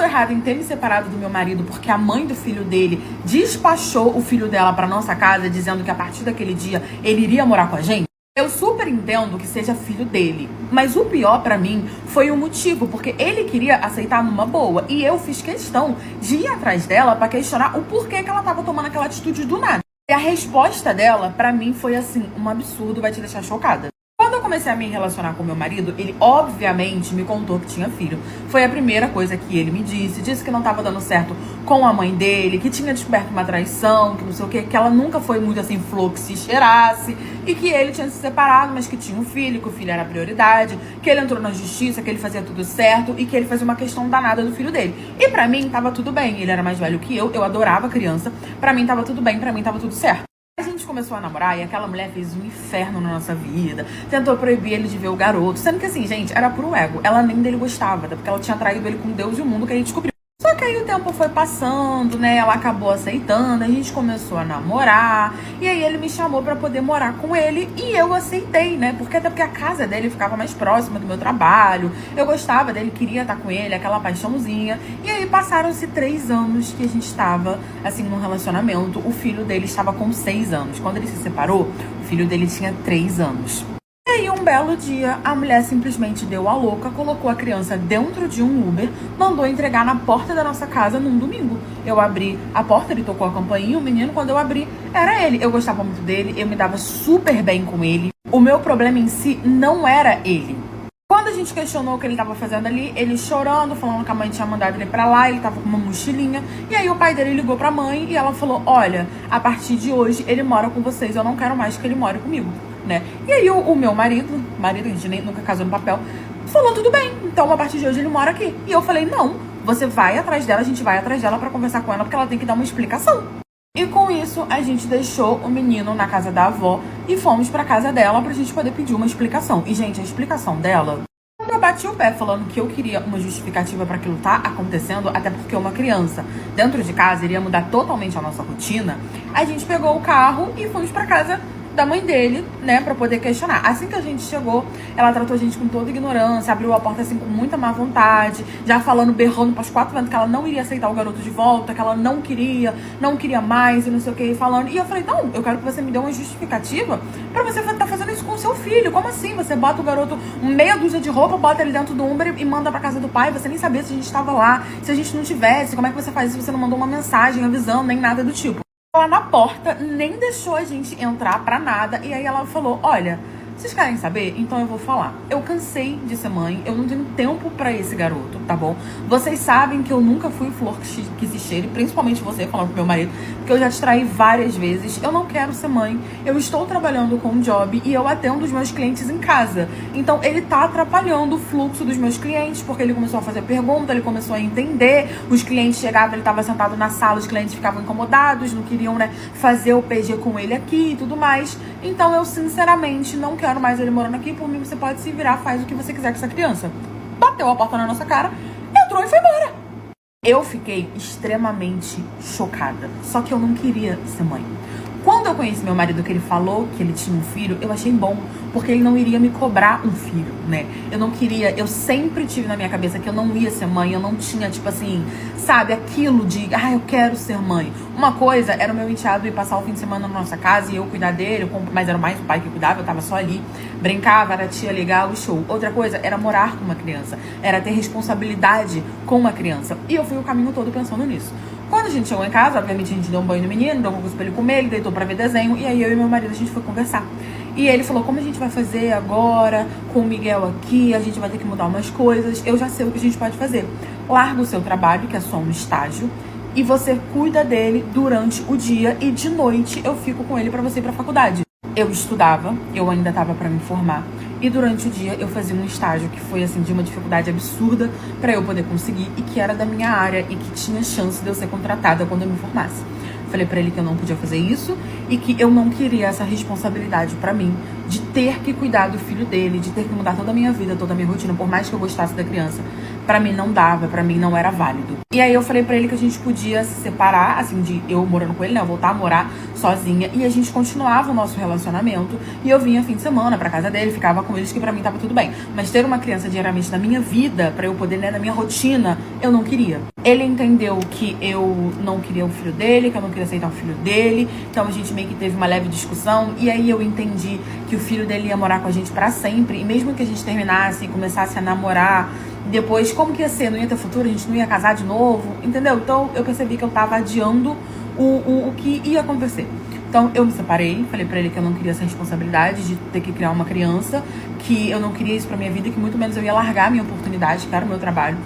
errada em ter me separado do meu marido porque a mãe do filho dele despachou o filho dela pra nossa casa, dizendo que a partir daquele dia ele iria morar com a gente? Eu super entendo que seja filho dele, mas o pior pra mim foi o motivo, porque ele queria aceitar numa boa e eu fiz questão de ir atrás dela pra questionar o porquê que ela tava tomando aquela atitude do nada. E a resposta dela pra mim foi assim, um absurdo, vai te deixar chocada. Quando eu comecei a me relacionar com meu marido, ele obviamente me contou que tinha filho. Foi a primeira coisa que ele me disse que não tava dando certo com a mãe dele, que tinha descoberto uma traição, que não sei o que ela nunca foi muito assim flor que se cheirasse, e que ele tinha se separado, mas que tinha um filho, que o filho era a prioridade, que ele entrou na justiça, que ele fazia tudo certo e que ele fazia uma questão danada do filho dele. E pra mim tava tudo bem, ele era mais velho que eu adorava criança, pra mim tava tudo bem, pra mim tava tudo certo. A gente começou a namorar e aquela mulher fez um inferno na nossa vida. Tentou proibir ele de ver o garoto. Sendo que assim, gente, era puro ego. Ela nem dele gostava, porque ela tinha traído ele com Deus e o mundo, que a gente descobriu. Só que aí o tempo foi passando, né? Ela acabou aceitando, a gente começou a namorar. E aí ele me chamou pra poder morar com ele e eu aceitei, né? Até porque a casa dele ficava mais próxima do meu trabalho. Eu gostava dele, queria estar com ele, aquela paixãozinha. E aí passaram-se 3 anos que a gente estava, assim, num relacionamento. O filho dele estava com 6 anos. Quando ele se separou, o filho dele tinha 3 anos. E aí, um belo dia, a mulher simplesmente deu a louca, colocou a criança dentro de um Uber, mandou entregar na porta da nossa casa num domingo. Eu abri a porta, ele tocou a campainha, o menino, quando eu abri, era ele. Eu gostava muito dele, eu me dava super bem com ele. O meu problema em si não era ele. Quando a gente questionou o que ele estava fazendo ali, ele chorando, falando que a mãe tinha mandado ele pra lá, ele tava com uma mochilinha. E aí o pai dele ligou pra mãe e ela falou, olha, a partir de hoje ele mora com vocês, eu não quero mais que ele more comigo. Né? E aí o meu marido, a gente nunca casou no papel, falou, tudo bem, então a partir de hoje ele mora aqui. E eu falei, não, você vai atrás dela, a gente vai atrás dela pra conversar com ela, porque ela tem que dar uma explicação. E com isso, a gente deixou o menino na casa da avó e fomos pra casa dela pra gente poder pedir uma explicação. E, gente, a explicação dela, eu bati o pé falando que eu queria uma justificativa pra aquilo tá acontecendo, até porque uma criança dentro de casa iria mudar totalmente a nossa rotina. A gente pegou o carro e fomos pra casa da mãe dele, né, pra poder questionar. Assim que a gente chegou, ela tratou a gente com toda ignorância, abriu a porta assim com muita má vontade, já falando, berrando pros 4 ventos que ela não iria aceitar o garoto de volta, que ela não queria mais e não sei o que, falando. E eu falei, não, eu quero que você me dê uma justificativa pra você tá fazendo isso com o seu filho. Como assim? Você bota o garoto, meia dúzia de roupa, bota ele dentro do Uber e manda pra casa do pai, você nem sabia se a gente tava lá, se a gente não tivesse, como é que você faz isso se você não mandou uma mensagem avisando, nem nada do tipo. Lá na porta, nem deixou a gente entrar pra nada. E aí ela falou, olha, vocês querem saber? Então eu vou falar. Eu cansei de ser mãe, eu não tenho tempo pra esse garoto, tá bom? Vocês sabem que eu nunca fui flor que se cheire, principalmente você, falando pro meu marido, porque eu já te traí várias vezes. Eu não quero ser mãe, eu estou trabalhando com um job e eu atendo os meus clientes em casa. Então ele tá atrapalhando o fluxo dos meus clientes, porque ele começou a fazer pergunta, ele começou a entender, os clientes chegavam, ele tava sentado na sala, os clientes ficavam incomodados, não queriam, né, fazer o PG com ele aqui e tudo mais. Então eu sinceramente não quero mais ele morando aqui, por mim você pode se virar, faz o que você quiser com essa criança. Bateu a porta na nossa cara, entrou e foi embora. Eu fiquei extremamente chocada, só que eu não queria ser mãe. Quando eu conheci meu marido, que ele falou que ele tinha um filho, eu achei bom, porque ele não iria me cobrar um filho, né? Eu não queria, eu sempre tive na minha cabeça que eu não ia ser mãe, eu não tinha, tipo assim, sabe, aquilo de, eu quero ser mãe. Uma coisa era o meu enteado ir passar o fim de semana na nossa casa e eu cuidar dele, mas era mais o pai que cuidava, eu tava só ali, brincava, era tia legal, show. Outra coisa era morar com uma criança, era ter responsabilidade com uma criança. E eu fui o caminho todo pensando nisso. Quando a gente chegou em casa, obviamente a gente deu um banho no menino, deu uma coisa pra ele comer, ele deitou pra ver desenho, e aí eu e meu marido a gente foi conversar. E ele falou, como a gente vai fazer agora, com o Miguel aqui, a gente vai ter que mudar umas coisas, eu já sei o que a gente pode fazer. Larga o seu trabalho, que é só um estágio, e você cuida dele durante o dia, e de noite eu fico com ele pra você ir pra faculdade. Eu estudava, eu ainda tava pra me formar, e durante o dia eu fazia um estágio que foi assim de uma dificuldade absurda pra eu poder conseguir e que era da minha área e que tinha chance de eu ser contratada quando eu me formasse. Falei pra ele que eu não podia fazer isso e que eu não queria essa responsabilidade pra mim de ter que cuidar do filho dele, de ter que mudar toda a minha vida, toda a minha rotina, por mais que eu gostasse da criança, Pra mim não dava, pra mim não era válido. E aí eu falei pra ele que a gente podia se separar, assim, de eu morando com ele, né? Eu voltar a morar sozinha. E a gente continuava o nosso relacionamento. E eu vinha fim de semana pra casa dele, ficava com eles, que pra mim tava tudo bem. Mas ter uma criança diariamente na minha vida, pra eu poder, né, na minha rotina, eu não queria. Ele entendeu que eu não queria o filho dele, que eu não queria aceitar o filho dele. Então a gente meio que teve uma leve discussão. E aí eu entendi que o filho dele ia morar com a gente pra sempre. E mesmo que a gente terminasse e começasse a namorar, depois, como que ia ser? Não ia ter futuro? A gente não ia casar de novo? Entendeu? Então, eu percebi que eu tava adiando o que ia acontecer. Então, eu me separei, falei pra ele que eu não queria essa responsabilidade de ter que criar uma criança, que eu não queria isso pra minha vida, que muito menos eu ia largar a minha oportunidade, que era o meu trabalho,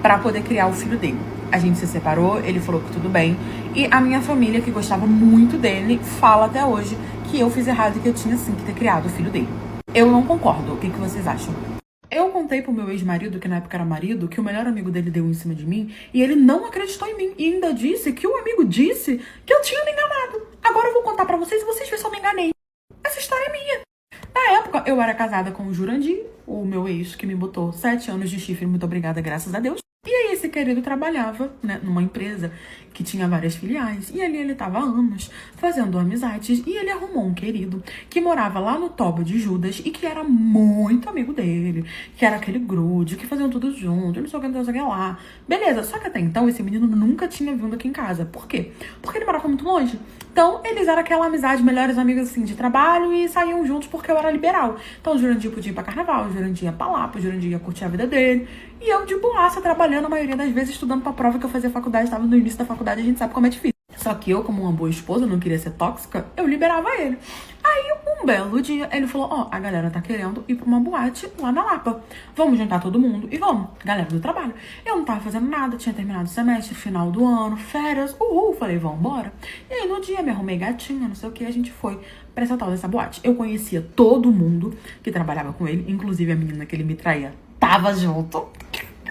pra poder criar o filho dele. A gente se separou, ele falou que tudo bem. E a minha família, que gostava muito dele, fala até hoje que eu fiz errado e que eu tinha, sim, que ter criado o filho dele. Eu não concordo. O que vocês acham? Eu contei pro meu ex-marido, que na época era marido, que o melhor amigo dele deu em cima de mim e ele não acreditou em mim. E ainda disse que o amigo disse que eu tinha me enganado. Agora eu vou contar pra vocês e vocês verem se eu me enganei. Essa história é minha. Na época, eu era casada com o Jurandir, o meu ex, que me botou 7 anos de chifre, muito obrigada, graças a Deus. E aí esse querido trabalhava, né, numa empresa que tinha várias filiais. E ali ele tava há anos fazendo amizades. E ele arrumou um querido que morava lá no Toba de Judas e que era muito amigo dele. Que era aquele grude, que faziam tudo junto, não sei o que, não sei o que lá. Beleza, só que até então esse menino nunca tinha vindo aqui em casa. Por quê? Porque ele morava muito longe. Então eles eram aquela amizade, melhores amigos assim de trabalho e saíam juntos porque eu era liberal. Então o Jurandir podia ir pra carnaval, o Jurandir ia pra lá, o Jurandir ia curtir a vida dele. E eu de boaça, trabalhando a maioria das vezes, estudando pra prova que eu fazia faculdade, estava no início da faculdade, a gente sabe como é difícil. Só que eu, como uma boa esposa, não queria ser tóxica, eu liberava ele. Aí, um belo dia, ele falou, ó, a galera tá querendo ir pra uma boate lá na Lapa. Vamos juntar todo mundo e vamos. Galera do trabalho. Eu não tava fazendo nada, tinha terminado o semestre, final do ano, férias, falei, vambora. E aí, no dia, me arrumei gatinha, não sei o que, a gente foi pra essa tal dessa boate. Eu conhecia todo mundo que trabalhava com ele, inclusive a menina que ele me traía tava junto.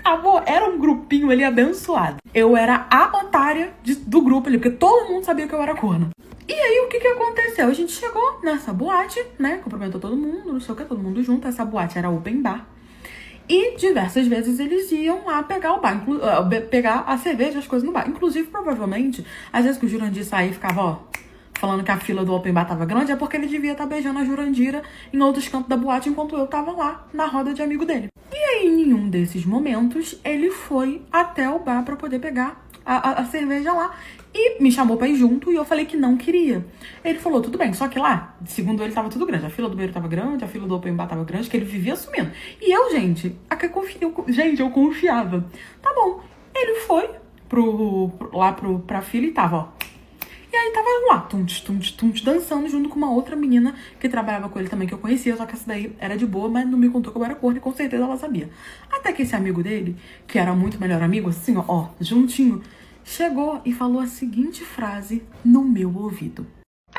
Amor, era um grupinho ali abençoado. Eu era a otária do grupo ali, porque todo mundo sabia que eu era corna. E aí, o que aconteceu? A gente chegou nessa boate, né? Cumprimentou todo mundo, não sei o que, todo mundo junto. Essa boate era open bar. E diversas vezes eles iam lá pegar o bar, pegar a cerveja, as coisas no bar. Inclusive, provavelmente, às vezes que o Jurandir saía e ficava, ó, falando que a fila do open bar tava grande, é porque ele devia estar beijando a Jurandira em outros cantos da boate, enquanto eu tava lá, na roda de amigo dele. E aí, em nenhum desses momentos, ele foi até o bar pra poder pegar a cerveja lá. E me chamou pra ir junto e eu falei que não queria. Ele falou, tudo bem, só que lá, segundo ele, tava tudo grande. A fila do banheiro tava grande, a fila do open bar tava grande, que ele vivia assumindo. E eu, gente, eu confiava. Tá bom. Ele foi pra fila e tava, ó. E aí tava lá, tum-tum-tum, dançando junto com uma outra menina que trabalhava com ele também, que eu conhecia, só que essa daí era de boa, mas não me contou que eu era corno e com certeza ela sabia. Até que esse amigo dele, que era muito melhor amigo, assim, ó, juntinho, chegou e falou a seguinte frase no meu ouvido.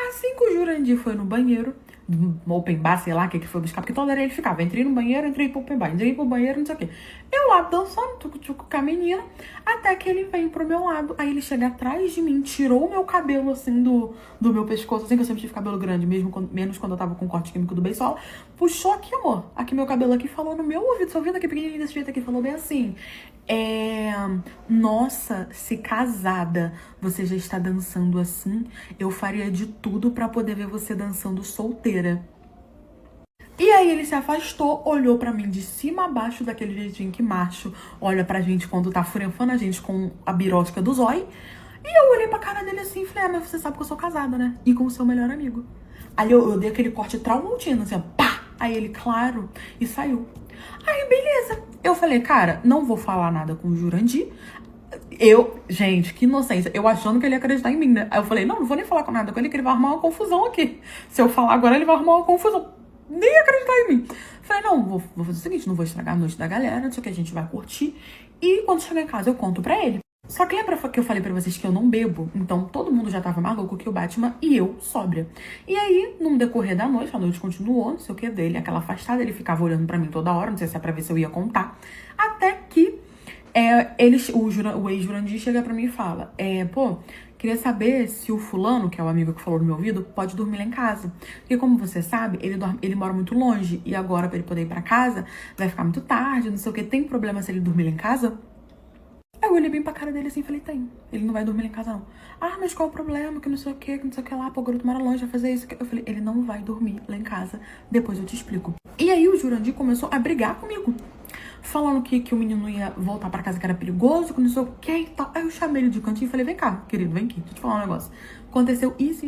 Assim que o Jurandir foi no banheiro, no open bar, sei lá, o que foi buscar, porque toda hora ele ficava, entrei no banheiro, entrei pro open bar, entrei pro banheiro, não sei o quê. Eu lá dançando, tucu-tucu com a menina, até que ele vem pro meu lado, aí ele chega atrás de mim, tirou o meu cabelo, assim, do meu pescoço, assim, que eu sempre tive cabelo grande, menos quando eu tava com corte químico do beisola, puxou aqui, amor, aqui meu cabelo aqui, falou no meu ouvido, seu ouvido aqui, pequenininho desse jeito aqui, falou bem assim, nossa, se casada você já está dançando assim, eu faria de tudo pra poder ver você dançando solteira. E aí ele se afastou, olhou pra mim de cima a baixo, daquele jeitinho que macho olha pra gente quando tá furenfando a gente com a birótica do zói. E eu olhei pra cara dele assim e falei, mas você sabe que eu sou casada, né? E com o seu melhor amigo. Aí eu dei aquele corte traumantino, assim, ó, pá! Aí ele, claro, e saiu. Aí, beleza. Eu falei, cara, não vou falar nada com o Jurandir. Gente, que inocência. Eu achando que ele ia acreditar em mim, né? Aí eu falei, não vou nem falar com nada com ele, que ele vai arrumar uma confusão aqui. Se eu falar agora, ele vai arrumar uma confusão. Nem acreditar em mim. Falei, não, vou fazer o seguinte, não vou estragar a noite da galera, não sei o que, a gente vai curtir. E quando chegar em casa, eu conto pra ele. Só que lembra que eu falei pra vocês que eu não bebo? Então todo mundo já tava maluco que o Batman e eu sóbria. E aí, no decorrer da noite, a noite continuou, não sei o que dele, aquela afastada, ele ficava olhando pra mim toda hora, não sei se é pra ver se eu ia contar. Até que O ex-Jurandir chega pra mim e fala, queria saber se o fulano, que é o amigo que falou no meu ouvido, pode dormir lá em casa. Porque como você sabe, ele mora muito longe. E agora, pra ele poder ir pra casa, vai ficar muito tarde, não sei o que. Tem problema se ele dormir lá em casa? Aí eu olhei bem pra cara dele assim e falei, tem. Ele não vai dormir lá em casa, não. Ah, mas qual é o problema? Que não sei o que lá. Pô, o garoto mora longe, vai fazer isso. Eu falei, ele não vai dormir lá em casa. Depois eu te explico. E aí o Jurandir começou a brigar comigo. Falando que o menino ia voltar pra casa, que era perigoso, que não sei o que e tal. Aí eu chamei ele de cantinho e falei, vem cá, querido, vem aqui, deixa eu te falar um negócio. Aconteceu isso.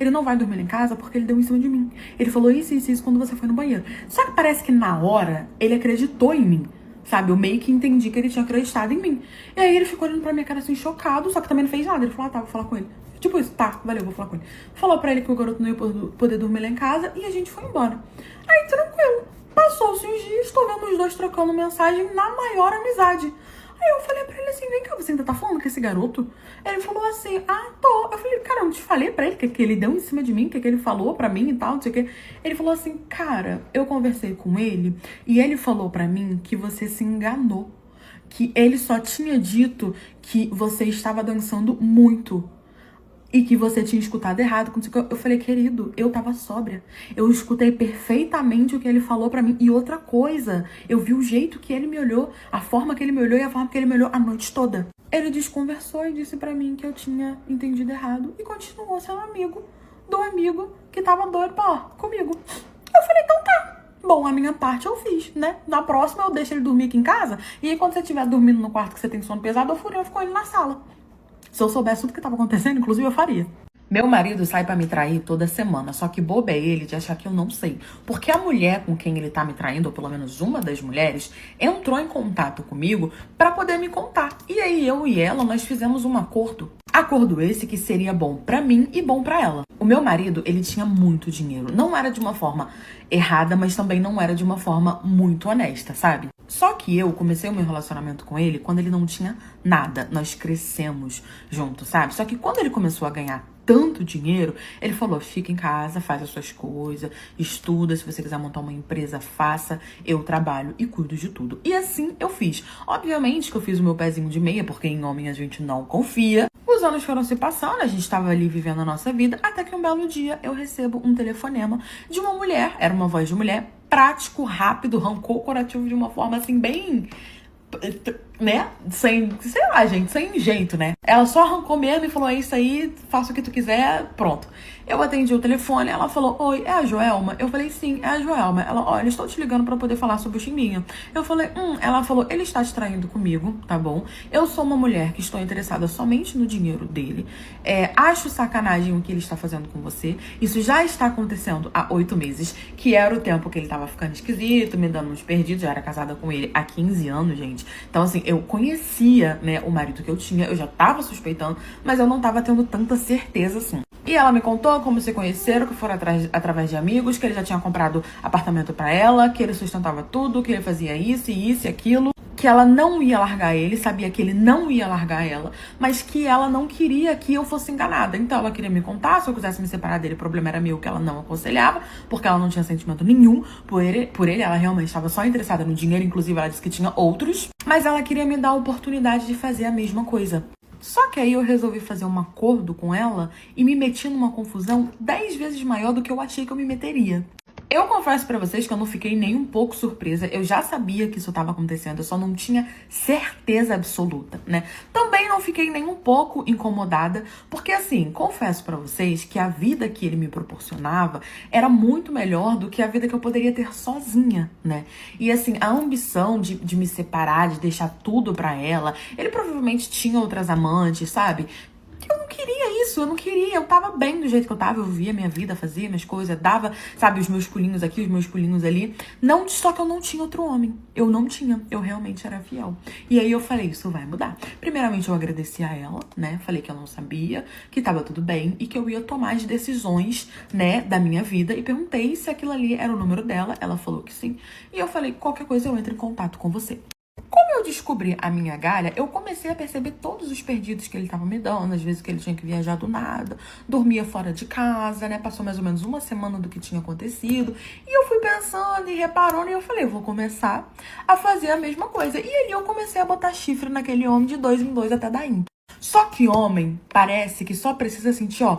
Ele não vai dormir lá em casa porque ele deu em cima de mim. Ele falou isso quando você foi no banheiro. Só que parece que na hora, ele acreditou em mim. Sabe, eu meio que entendi que ele tinha acreditado em mim. E aí ele ficou olhando pra minha cara assim, chocado, só que também não fez nada. Ele falou, tá, vou falar com ele. Tipo isso, tá, valeu, vou falar com ele. Falou pra ele que o garoto não ia poder dormir lá em casa e a gente foi embora. Aí, tranquilo. Passou-se uns dias, tô vendo os dois trocando mensagem na maior amizade. Aí eu falei pra ele assim, vem cá, você ainda tá falando com esse garoto? Ele falou assim, tô. Eu falei, cara, eu não te falei pra ele que ele deu em cima de mim, que ele falou pra mim e tal, não sei o que. Ele falou assim, cara, eu conversei com ele e ele falou pra mim que você se enganou. Que ele só tinha dito que você estava dançando muito. E que você tinha escutado errado. Eu falei, querido, eu tava sóbria. Eu escutei perfeitamente o que ele falou pra mim. E outra coisa, eu vi o jeito que ele me olhou, a forma que ele me olhou e a forma que ele me olhou a noite toda. Ele desconversou e disse pra mim que eu tinha entendido errado. E continuou sendo amigo do amigo que tava doido comigo. Eu falei, então tá. Bom, a minha parte eu fiz, né? Na próxima eu deixo ele dormir aqui em casa. E aí quando você estiver dormindo no quarto que você tem sono pesado, eu fico com ele na sala. Se eu soubesse tudo que tava acontecendo, inclusive, eu faria. Meu marido sai pra me trair toda semana, só que bobo é ele de achar que eu não sei. Porque a mulher com quem ele tá me traindo, ou pelo menos uma das mulheres, entrou em contato comigo pra poder me contar. E aí eu e ela, nós fizemos um acordo. Acordo esse que seria bom pra mim e bom pra ela. O meu marido, ele tinha muito dinheiro. Não era de uma forma errada, mas também não era de uma forma muito honesta, sabe? Só que eu comecei o meu relacionamento com ele quando ele não tinha nada. Nós crescemos juntos, sabe? Só que quando ele começou a ganhar tanto dinheiro, ele falou, fica em casa, faz as suas coisas, estuda, se você quiser montar uma empresa, faça, eu trabalho e cuido de tudo. E assim eu fiz. Obviamente que eu fiz o meu pezinho de meia, porque em homem a gente não confia. Os anos foram se passando, a gente estava ali vivendo a nossa vida, até que um belo dia eu recebo um telefonema de uma mulher, era uma voz de mulher, prático, rápido, rancor curativo de uma forma assim bem, né, sem, sei lá, gente, sem jeito, né. Ela só arrancou mesmo e falou, é isso aí, faça o que tu quiser, pronto. Eu atendi o telefone, ela falou, oi, é a Joelma? Eu falei, sim, é a Joelma. Ela, olha, estou te ligando pra poder falar sobre o Chimbinha. Eu falei, Ela falou, ele está te traindo comigo, tá bom? Eu sou uma mulher que estou interessada somente no dinheiro dele. Acho sacanagem o que ele está fazendo com você. Isso já está acontecendo há 8 meses, que era o tempo que ele tava ficando esquisito, me dando uns perdidos. Eu era casada com ele há 15 anos, gente. Então, assim, eu conhecia, né, o marido que eu tinha, eu já tava suspeitando, mas eu não tava tendo tanta certeza, assim. E ela me contou como se conheceram, que foram através de amigos, que ele já tinha comprado apartamento pra ela, que ele sustentava tudo, que ele fazia isso e aquilo, que ela não ia largar ele, sabia que ele não ia largar ela, mas que ela não queria que eu fosse enganada. Então ela queria me contar, se eu quisesse me separar dele, o problema era meu, que ela não aconselhava, porque ela não tinha sentimento nenhum por ele, ela realmente estava só interessada no dinheiro, inclusive ela disse que tinha outros, mas ela queria me dar a oportunidade de fazer a mesma coisa. Só que aí eu resolvi fazer um acordo com ela e me meti numa confusão 10 vezes maior do que eu achei que eu me meteria. Eu confesso pra vocês que eu não fiquei nem um pouco surpresa. Eu já sabia que isso estava acontecendo, eu só não tinha certeza absoluta, né? Também não fiquei nem um pouco incomodada, porque assim, confesso pra vocês que a vida que ele me proporcionava era muito melhor do que a vida que eu poderia ter sozinha, né? E assim, a ambição de me separar, de deixar tudo pra ela, ele provavelmente tinha outras amantes, sabe? Eu não queria isso, eu tava bem do jeito que eu tava, eu vivia minha vida, fazia minhas coisas, dava, sabe, os meus pulinhos aqui, os meus pulinhos ali. Não, só que eu não tinha outro homem, eu realmente era fiel. E aí eu falei, isso vai mudar. Primeiramente eu agradeci a ela, né, falei que eu não sabia, que tava tudo bem e que eu ia tomar as decisões, né, da minha vida e perguntei se aquilo ali era o número dela, ela falou que sim. E eu falei, qualquer coisa eu entro em contato com você. Como eu descobri a minha galha, eu comecei a perceber todos os perdidos que ele tava me dando, às vezes que ele tinha que viajar do nada, dormia fora de casa, né? Passou mais ou menos uma semana do que tinha acontecido. E eu fui pensando e reparando, e eu falei, eu vou começar a fazer a mesma coisa. E aí eu comecei a botar chifre naquele homem de 2 em 2 até dar ímpar. Só que homem parece que só precisa sentir, ó,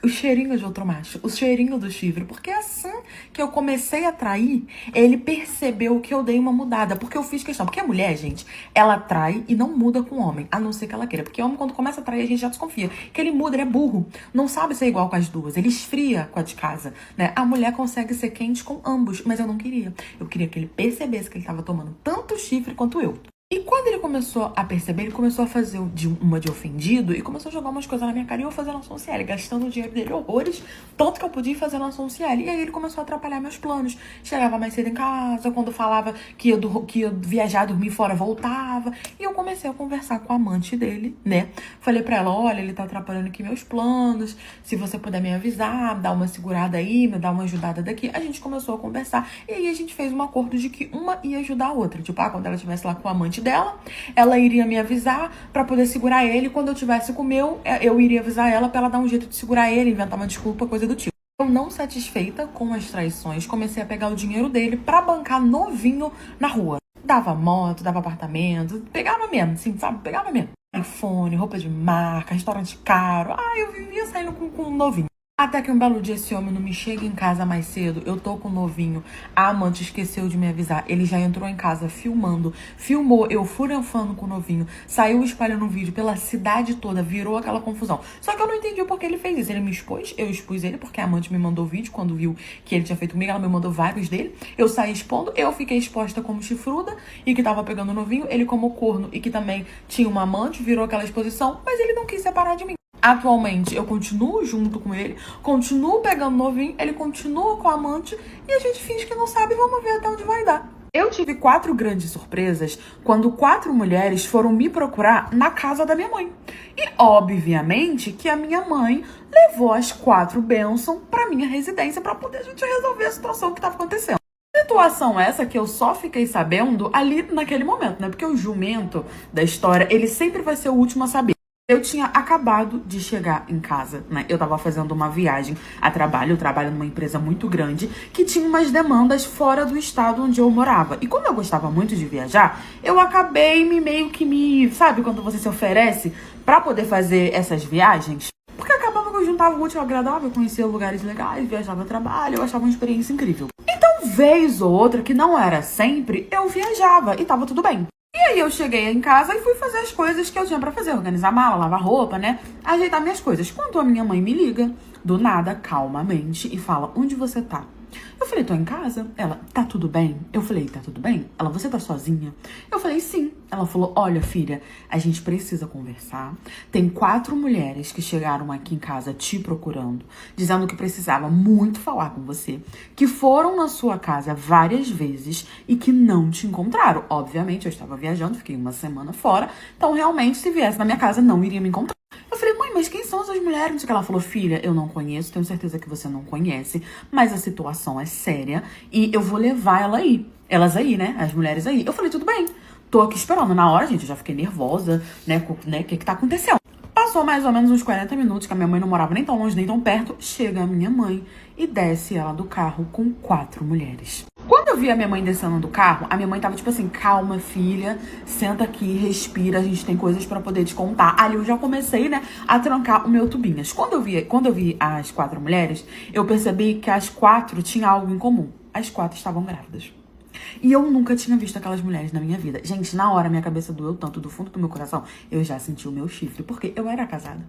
o cheirinho de outro macho, o cheirinho do chifre. Porque assim que eu comecei a trair, ele percebeu que eu dei uma mudada. Porque eu fiz questão. Porque a mulher, gente, ela trai e não muda com o homem, a não ser que ela queira. Porque o homem, quando começa a trair, a gente já desconfia. Que ele muda, ele é burro. Não sabe ser igual com as duas. Ele esfria com a de casa, né? A mulher consegue ser quente com ambos, mas eu não queria. Eu queria que ele percebesse que ele tava tomando tanto chifre quanto eu. E quando ele começou a perceber, ele começou a fazer uma de ofendido e começou a jogar umas coisas na minha cara e eu fazendo ação CL, gastando o dinheiro dele horrores, tanto que eu podia ir fazendo ação CL. E aí ele começou a atrapalhar meus planos. Chegava mais cedo em casa, quando falava que ia viajar, dormir fora, voltava. E eu comecei a conversar com a amante dele, né? Falei pra ela, olha, ele tá atrapalhando aqui meus planos, se você puder me avisar, dar uma segurada aí, me dar uma ajudada daqui. A gente começou a conversar e aí a gente fez um acordo de que uma ia ajudar a outra. Tipo, quando ela estivesse lá com o amante dela, ela iria me avisar pra poder segurar ele. Quando eu tivesse com o meu, eu iria avisar ela pra ela dar um jeito de segurar ele, inventar uma desculpa, coisa do tipo. Eu, não satisfeita com as traições, comecei a pegar o dinheiro dele pra bancar novinho na rua. Dava moto, dava apartamento, pegava mesmo, assim, sabe? Pegava mesmo. iPhone, roupa de marca, restaurante caro. Eu vivia saindo com um novinho. Até que um belo dia esse homem não me chega em casa mais cedo, eu tô com o novinho, a amante esqueceu de me avisar, ele já entrou em casa filmou eu furanfando com o novinho, saiu espalhando um vídeo pela cidade toda, virou aquela confusão. Só que eu não entendi o porquê ele fez isso, ele me expôs, eu expus ele, porque a amante me mandou vídeo quando viu que ele tinha feito comigo, ela me mandou vários dele, eu saí expondo, eu fiquei exposta como chifruda e que tava pegando o novinho, ele como corno e que também tinha uma amante, virou aquela exposição, mas ele não quis separar de mim. Atualmente, eu continuo junto com ele, continuo pegando novinho, ele continua com a amante e a gente finge que não sabe, vamos ver até onde vai dar. Eu tive 4 grandes surpresas quando 4 mulheres foram me procurar na casa da minha mãe. E, obviamente, que a minha mãe levou as 4 bênçãos pra minha residência pra poder a gente resolver a situação que tava acontecendo. Situação essa que eu só fiquei sabendo ali naquele momento, né? Porque o jumento da história, ele sempre vai ser o último a saber. Eu tinha acabado de chegar em casa, né? Eu tava fazendo uma viagem a trabalho, eu trabalho numa empresa muito grande que tinha umas demandas fora do estado onde eu morava. E como eu gostava muito de viajar, eu acabei sabe quando você se oferece pra poder fazer essas viagens? Porque acabava que eu juntava o útil ao agradável, conhecia lugares legais, viajava a trabalho, eu achava uma experiência incrível. Então, vez ou outra, que não era sempre, eu viajava e tava tudo bem. E aí eu cheguei em casa e fui fazer as coisas que eu tinha pra fazer. Organizar a mala, lavar roupa, né? Ajeitar minhas coisas. Quando a minha mãe me liga, do nada, calmamente, e fala, onde você tá? Eu falei, tô em casa. Ela, tá tudo bem? Eu falei, tá tudo bem? Ela, você tá sozinha? Eu falei, sim. Ela falou, olha, filha, a gente precisa conversar. Tem 4 mulheres que chegaram aqui em casa te procurando, dizendo que precisava muito falar com você, que foram na sua casa várias vezes e que não te encontraram. Obviamente, eu estava viajando, fiquei uma semana fora, então realmente, se viesse na minha casa, não iria me encontrar. Eu falei, mãe, mas quem são essas mulheres? Não sei o que. Ela falou, filha, eu não conheço, tenho certeza que você não conhece, mas a situação é séria e eu vou levar elas aí, né? As mulheres aí. Eu falei, tudo bem. Tô aqui esperando. Na hora, gente, eu já fiquei nervosa, né? O que tá acontecendo? Passou mais ou menos uns 40 minutos, que a minha mãe não morava nem tão longe, nem tão perto. Chega a minha mãe e desce ela do carro com 4 mulheres. Quando eu vi a minha mãe descendo do carro, a minha mãe tava tipo assim, calma, filha, senta aqui, respira, a gente tem coisas pra poder te contar. Ali eu já comecei, né, a trancar o meu tubinhas. Quando eu vi as 4 mulheres, eu percebi que as 4 tinham algo em comum. As 4 estavam grávidas. E eu nunca tinha visto aquelas mulheres na minha vida. Gente, na hora minha cabeça doeu tanto, do fundo do meu coração, eu já senti o meu chifre, porque eu era casada.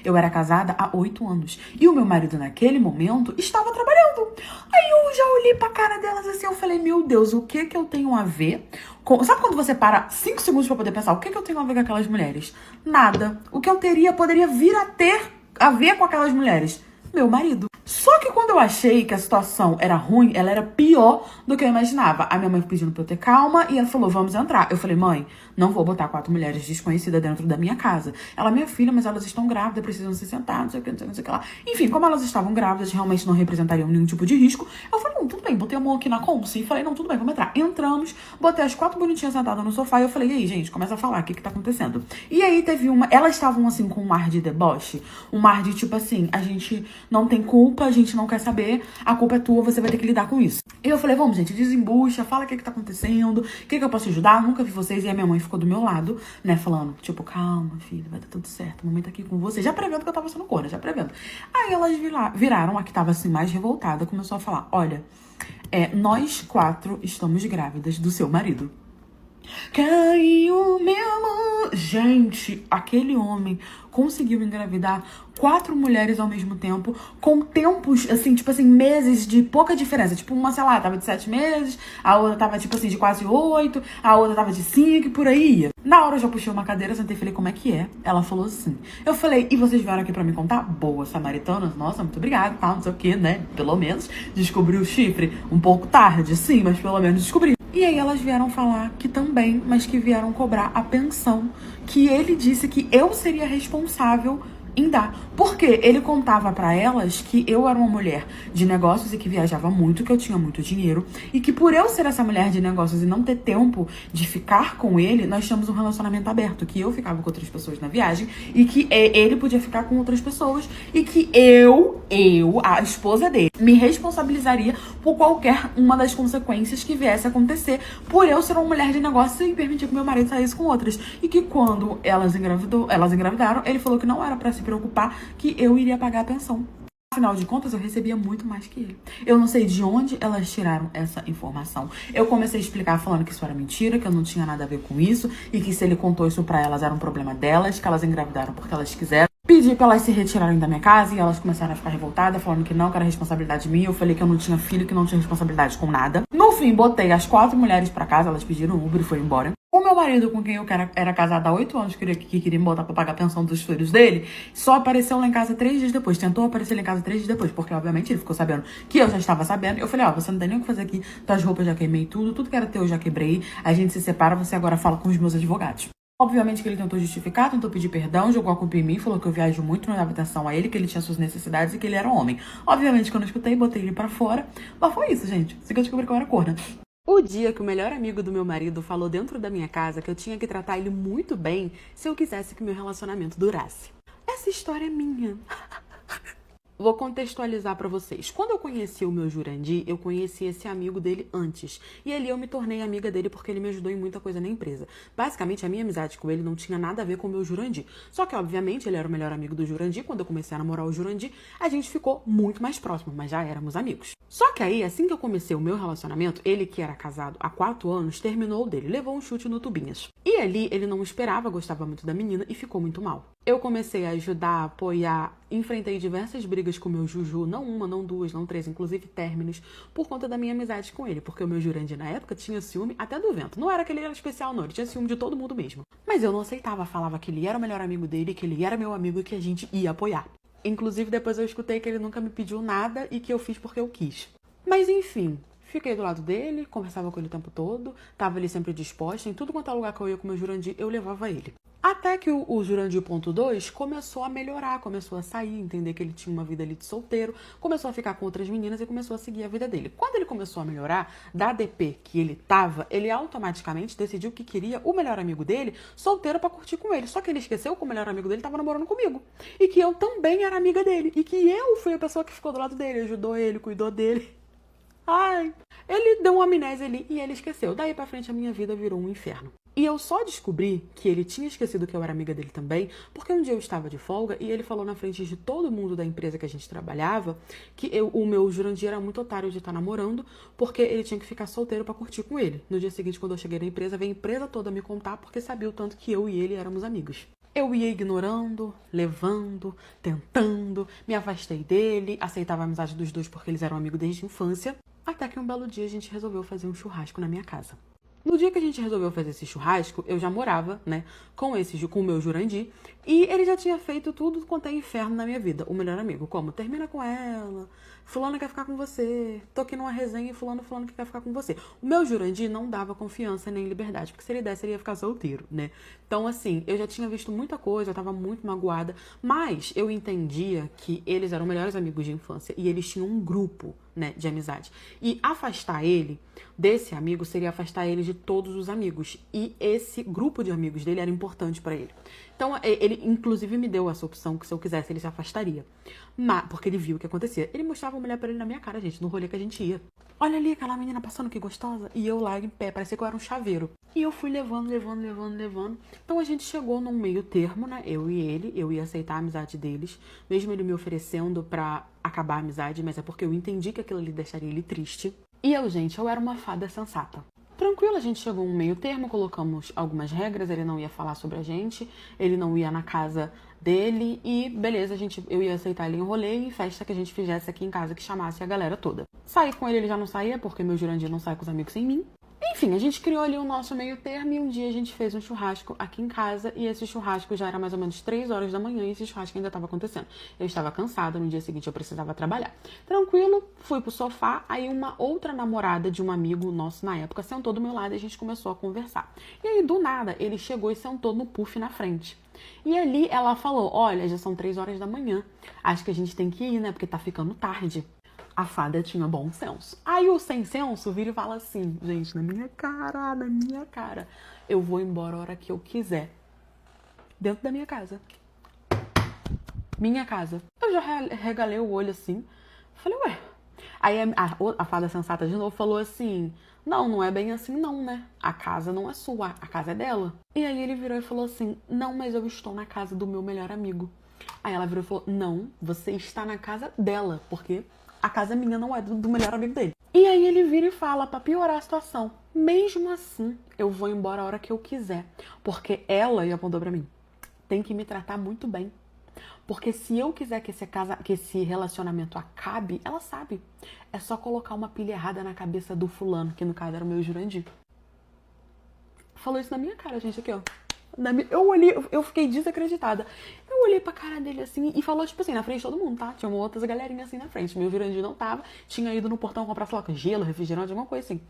Eu era casada há 8 anos. E o meu marido, naquele momento, estava trabalhando. Aí eu já olhei pra cara delas assim, eu falei, meu Deus, o que que eu tenho a ver com... Sabe quando você para 5 segundos pra poder pensar, o que que eu tenho a ver com aquelas mulheres? Nada. O que eu poderia vir a ter a ver com aquelas mulheres? Meu marido. Só que quando eu achei que a situação era ruim, ela era pior do que eu imaginava. A minha mãe pedindo pra eu ter calma e ela falou, vamos entrar. Eu falei, mãe, não vou botar 4 mulheres desconhecidas dentro da minha casa. Ela, minha filha, mas elas estão grávidas, precisam se sentar, não sei o que, não sei o que, não sei o que lá. Enfim, como elas estavam grávidas, realmente não representariam nenhum tipo de risco. Eu falei, não, tudo bem, botei a mão aqui na Conce e falei, não, tudo bem, vamos entrar. Entramos, botei as 4 bonitinhas sentadas no sofá e eu falei, e aí, gente, começa a falar, o que tá acontecendo? E aí teve uma, elas estavam assim com um ar de deboche, um ar de tipo assim, a gente não tem culpa, a gente não quer saber, a culpa é tua, você vai ter que lidar com isso. E eu falei, vamos, gente, desembucha, fala o que tá acontecendo, o que eu posso ajudar, nunca vi vocês. E a minha mãe ficou do meu lado, né, falando, tipo, calma, filha, vai dar tudo certo, a mamãe tá aqui com você, já prevendo que eu tava sendo corna, já prevendo. Aí elas viraram, a que tava assim mais revoltada, começou a falar, olha, nós 4 estamos grávidas do seu marido. Caiu meu amor. Gente, aquele homem conseguiu engravidar 4 mulheres ao mesmo tempo, com tempos, assim, tipo assim, meses de pouca diferença. Tipo, uma, sei lá, tava de 7 meses, a outra tava, tipo assim, de quase 8, a outra tava de 5 e por aí ia. Na hora eu já puxei uma cadeira, sentei e falei, como é que é? Ela falou assim. Eu falei, e vocês vieram aqui pra me contar? Boa, samaritanas, nossa, muito obrigada, tá, não sei o que, né? Pelo menos descobri o chifre um pouco tarde, sim, mas pelo menos descobri. E aí elas vieram falar que também, mas que vieram cobrar a pensão que ele disse que eu seria responsável em dar. Porque ele contava pra elas que eu era uma mulher de negócios e que viajava muito, que eu tinha muito dinheiro, e que por eu ser essa mulher de negócios e não ter tempo de ficar com ele, nós tínhamos um relacionamento aberto, que eu ficava com outras pessoas na viagem e que ele podia ficar com outras pessoas e que eu, a esposa dele, me responsabilizaria por qualquer uma das consequências que viesse a acontecer por eu ser uma mulher de negócios e permitir que meu marido saísse com outras. E que quando elas engravidaram, ele falou que não era pra se preocupar, que eu iria pagar a pensão. Afinal de contas, eu recebia muito mais que ele. Eu não sei de onde elas tiraram essa informação. Eu comecei a explicar falando que isso era mentira, que eu não tinha nada a ver com isso, e que se ele contou isso pra elas era um problema delas, que elas engravidaram porque elas quiseram. Pedi pra elas se retirarem da minha casa e elas começaram a ficar revoltadas, falando que não, que era responsabilidade minha. Eu falei que eu não tinha filho, que não tinha responsabilidade com nada. No fim, botei as 4 mulheres pra casa, elas pediram Uber e foram embora. O meu marido, com quem eu era casada há 8 anos, que queria me botar pra pagar a pensão dos filhos dele, só apareceu lá em casa 3 dias depois. Tentou aparecer lá em casa 3 dias depois, porque obviamente ele ficou sabendo que eu já estava sabendo. Eu falei, você não tem nem o que fazer aqui, tuas roupas já queimei tudo que era teu eu já quebrei, a gente se separa, você agora fala com os meus advogados. Obviamente que ele tentou justificar, tentou pedir perdão, jogou a culpa em mim, falou que eu viajo muito, não dava atenção a ele, que ele tinha suas necessidades e que ele era homem. Obviamente que eu não escutei, botei ele pra fora, mas foi isso, gente. Assim que eu descobri que eu era corna. O dia que o melhor amigo do meu marido falou dentro da minha casa que eu tinha que tratar ele muito bem se eu quisesse que meu relacionamento durasse. Essa história é minha. Vou contextualizar pra vocês. Quando eu conheci o meu Jurandir, eu conheci esse amigo dele antes. E ali eu me tornei amiga dele porque ele me ajudou em muita coisa na empresa. Basicamente, a minha amizade com ele não tinha nada a ver com o meu Jurandir. Só que, obviamente, ele era o melhor amigo do Jurandir. Quando eu comecei a namorar o Jurandir, a gente ficou muito mais próximo, mas já éramos amigos. Só que aí, assim que eu comecei o meu relacionamento, ele que era casado há 4 anos, terminou o dele. Levou um chute no Tubinhas. E ali, ele não esperava, gostava muito da menina e ficou muito mal. Eu comecei a ajudar, apoiar, enfrentei diversas brigas com o meu Juju, não uma, não duas, não 3, inclusive términos, por conta da minha amizade com ele, porque o meu Jurandir na época tinha ciúme até do vento. Não era que ele era especial, não, ele tinha ciúme de todo mundo mesmo. Mas eu não aceitava, falava que ele era o melhor amigo dele, que ele era meu amigo e que a gente ia apoiar. Inclusive, depois eu escutei que ele nunca me pediu nada e que eu fiz porque eu quis. Mas enfim, fiquei do lado dele, conversava com ele o tempo todo, tava ali sempre disposta, em tudo quanto é lugar que eu ia com o meu Jurandir, eu levava ele. Até que o Jurandir ponto 2 começou a melhorar, começou a sair, entender que ele tinha uma vida ali de solteiro, começou a ficar com outras meninas e começou a seguir a vida dele. Quando ele começou a melhorar, da ADP que ele tava, ele automaticamente decidiu que queria o melhor amigo dele solteiro pra curtir com ele. Só que ele esqueceu que o melhor amigo dele tava namorando comigo. E que eu também era amiga dele. E que eu fui a pessoa que ficou do lado dele, ajudou ele, cuidou dele. Ai, ele deu uma amnésia ali e ele esqueceu. Daí pra frente a minha vida virou um inferno. E eu só descobri que ele tinha esquecido que eu era amiga dele também, porque um dia eu estava de folga e ele falou na frente de todo mundo da empresa que a gente trabalhava que o meu Jurandir era muito otário de estar namorando, porque ele tinha que ficar solteiro pra curtir com ele. No dia seguinte, quando eu cheguei na empresa, veio a empresa toda me contar porque sabia o tanto que eu e ele éramos amigos. Eu ia ignorando, levando, tentando, me afastei dele, aceitava a amizade dos dois porque eles eram amigos desde a infância, até que um belo dia a gente resolveu fazer um churrasco na minha casa. No dia que a gente resolveu fazer esse churrasco, eu já morava, né, com o meu Jurandir, e ele já tinha feito tudo quanto é inferno na minha vida. O melhor amigo, como? Termina com ela, fulano quer ficar com você, tô aqui numa resenha e fulano que quer ficar com você. O meu Jurandir não dava confiança nem liberdade, porque se ele desse, ele ia ficar solteiro, né? Então, assim, eu já tinha visto muita coisa, eu tava muito magoada, mas eu entendia que eles eram melhores amigos de infância e eles tinham um grupo, né, de amizade. E afastar ele desse amigo seria afastar ele de todos os amigos. E esse grupo de amigos dele era importante pra ele. Então, ele inclusive me deu essa opção que se eu quisesse ele se afastaria. Mas, porque ele viu o que acontecia. Ele mostrava a mulher pra ele na minha cara, gente, no rolê que a gente ia. Olha ali aquela menina passando, que gostosa. E eu lá em pé, parecia que eu era um chaveiro. E eu fui levando. Então a gente chegou num meio termo, né? Eu e ele, eu ia aceitar a amizade deles. Mesmo ele me oferecendo pra acabar a amizade, mas é porque eu entendi que aquilo ali deixaria ele triste. E eu, gente, eu era uma fada sensata. Tranquilo, a gente chegou a um meio termo, colocamos algumas regras, ele não ia falar sobre a gente, ele não ia na casa dele e beleza, eu ia aceitar ele em rolê e festa que a gente fizesse aqui em casa que chamasse a galera toda. Sair com ele já não saía, porque meu Jurandir não sai com os amigos sem mim. Enfim, a gente criou ali o nosso meio termo e um dia a gente fez um churrasco aqui em casa e esse churrasco já era mais ou menos 3 horas da manhã e esse churrasco ainda estava acontecendo. Eu estava cansada, no dia seguinte eu precisava trabalhar. Tranquilo, fui pro sofá, aí uma outra namorada de um amigo nosso na época sentou do meu lado e a gente começou a conversar. E aí, do nada, ele chegou e sentou no puff na frente. E ali ela falou, olha, já são 3 horas da manhã, acho que a gente tem que ir, né, porque tá ficando tarde. A fada tinha bom senso. Aí o sem senso vira e fala assim, gente, na minha cara, eu vou embora a hora que eu quiser. Dentro da minha casa. Minha casa. Eu já regalei o olho assim. Falei, ué. Aí a fada sensata de novo falou assim, não é bem assim não, né? A casa não é sua, a casa é dela. E aí ele virou e falou assim, não, mas eu estou na casa do meu melhor amigo. Aí ela virou e falou, não, você está na casa dela, porque a casa minha não é do melhor amigo dele. E aí ele vira e fala, pra piorar a situação, mesmo assim, eu vou embora a hora que eu quiser. Porque ela, e apontou pra mim, tem que me tratar muito bem. Porque se eu quiser que esse relacionamento acabe, ela sabe. É só colocar uma pilha errada na cabeça do fulano, que no caso era o meu Jurandir. Falou isso na minha cara, gente, aqui, ó. Eu olhei, eu fiquei desacreditada. Eu olhei pra cara dele assim e falou, tipo assim, na frente de todo mundo, tá? Tinha outras galerinhas assim na frente. Meu Jurandir não tava, tinha ido no portão comprar, sei lá, gelo, refrigerante, alguma coisa assim.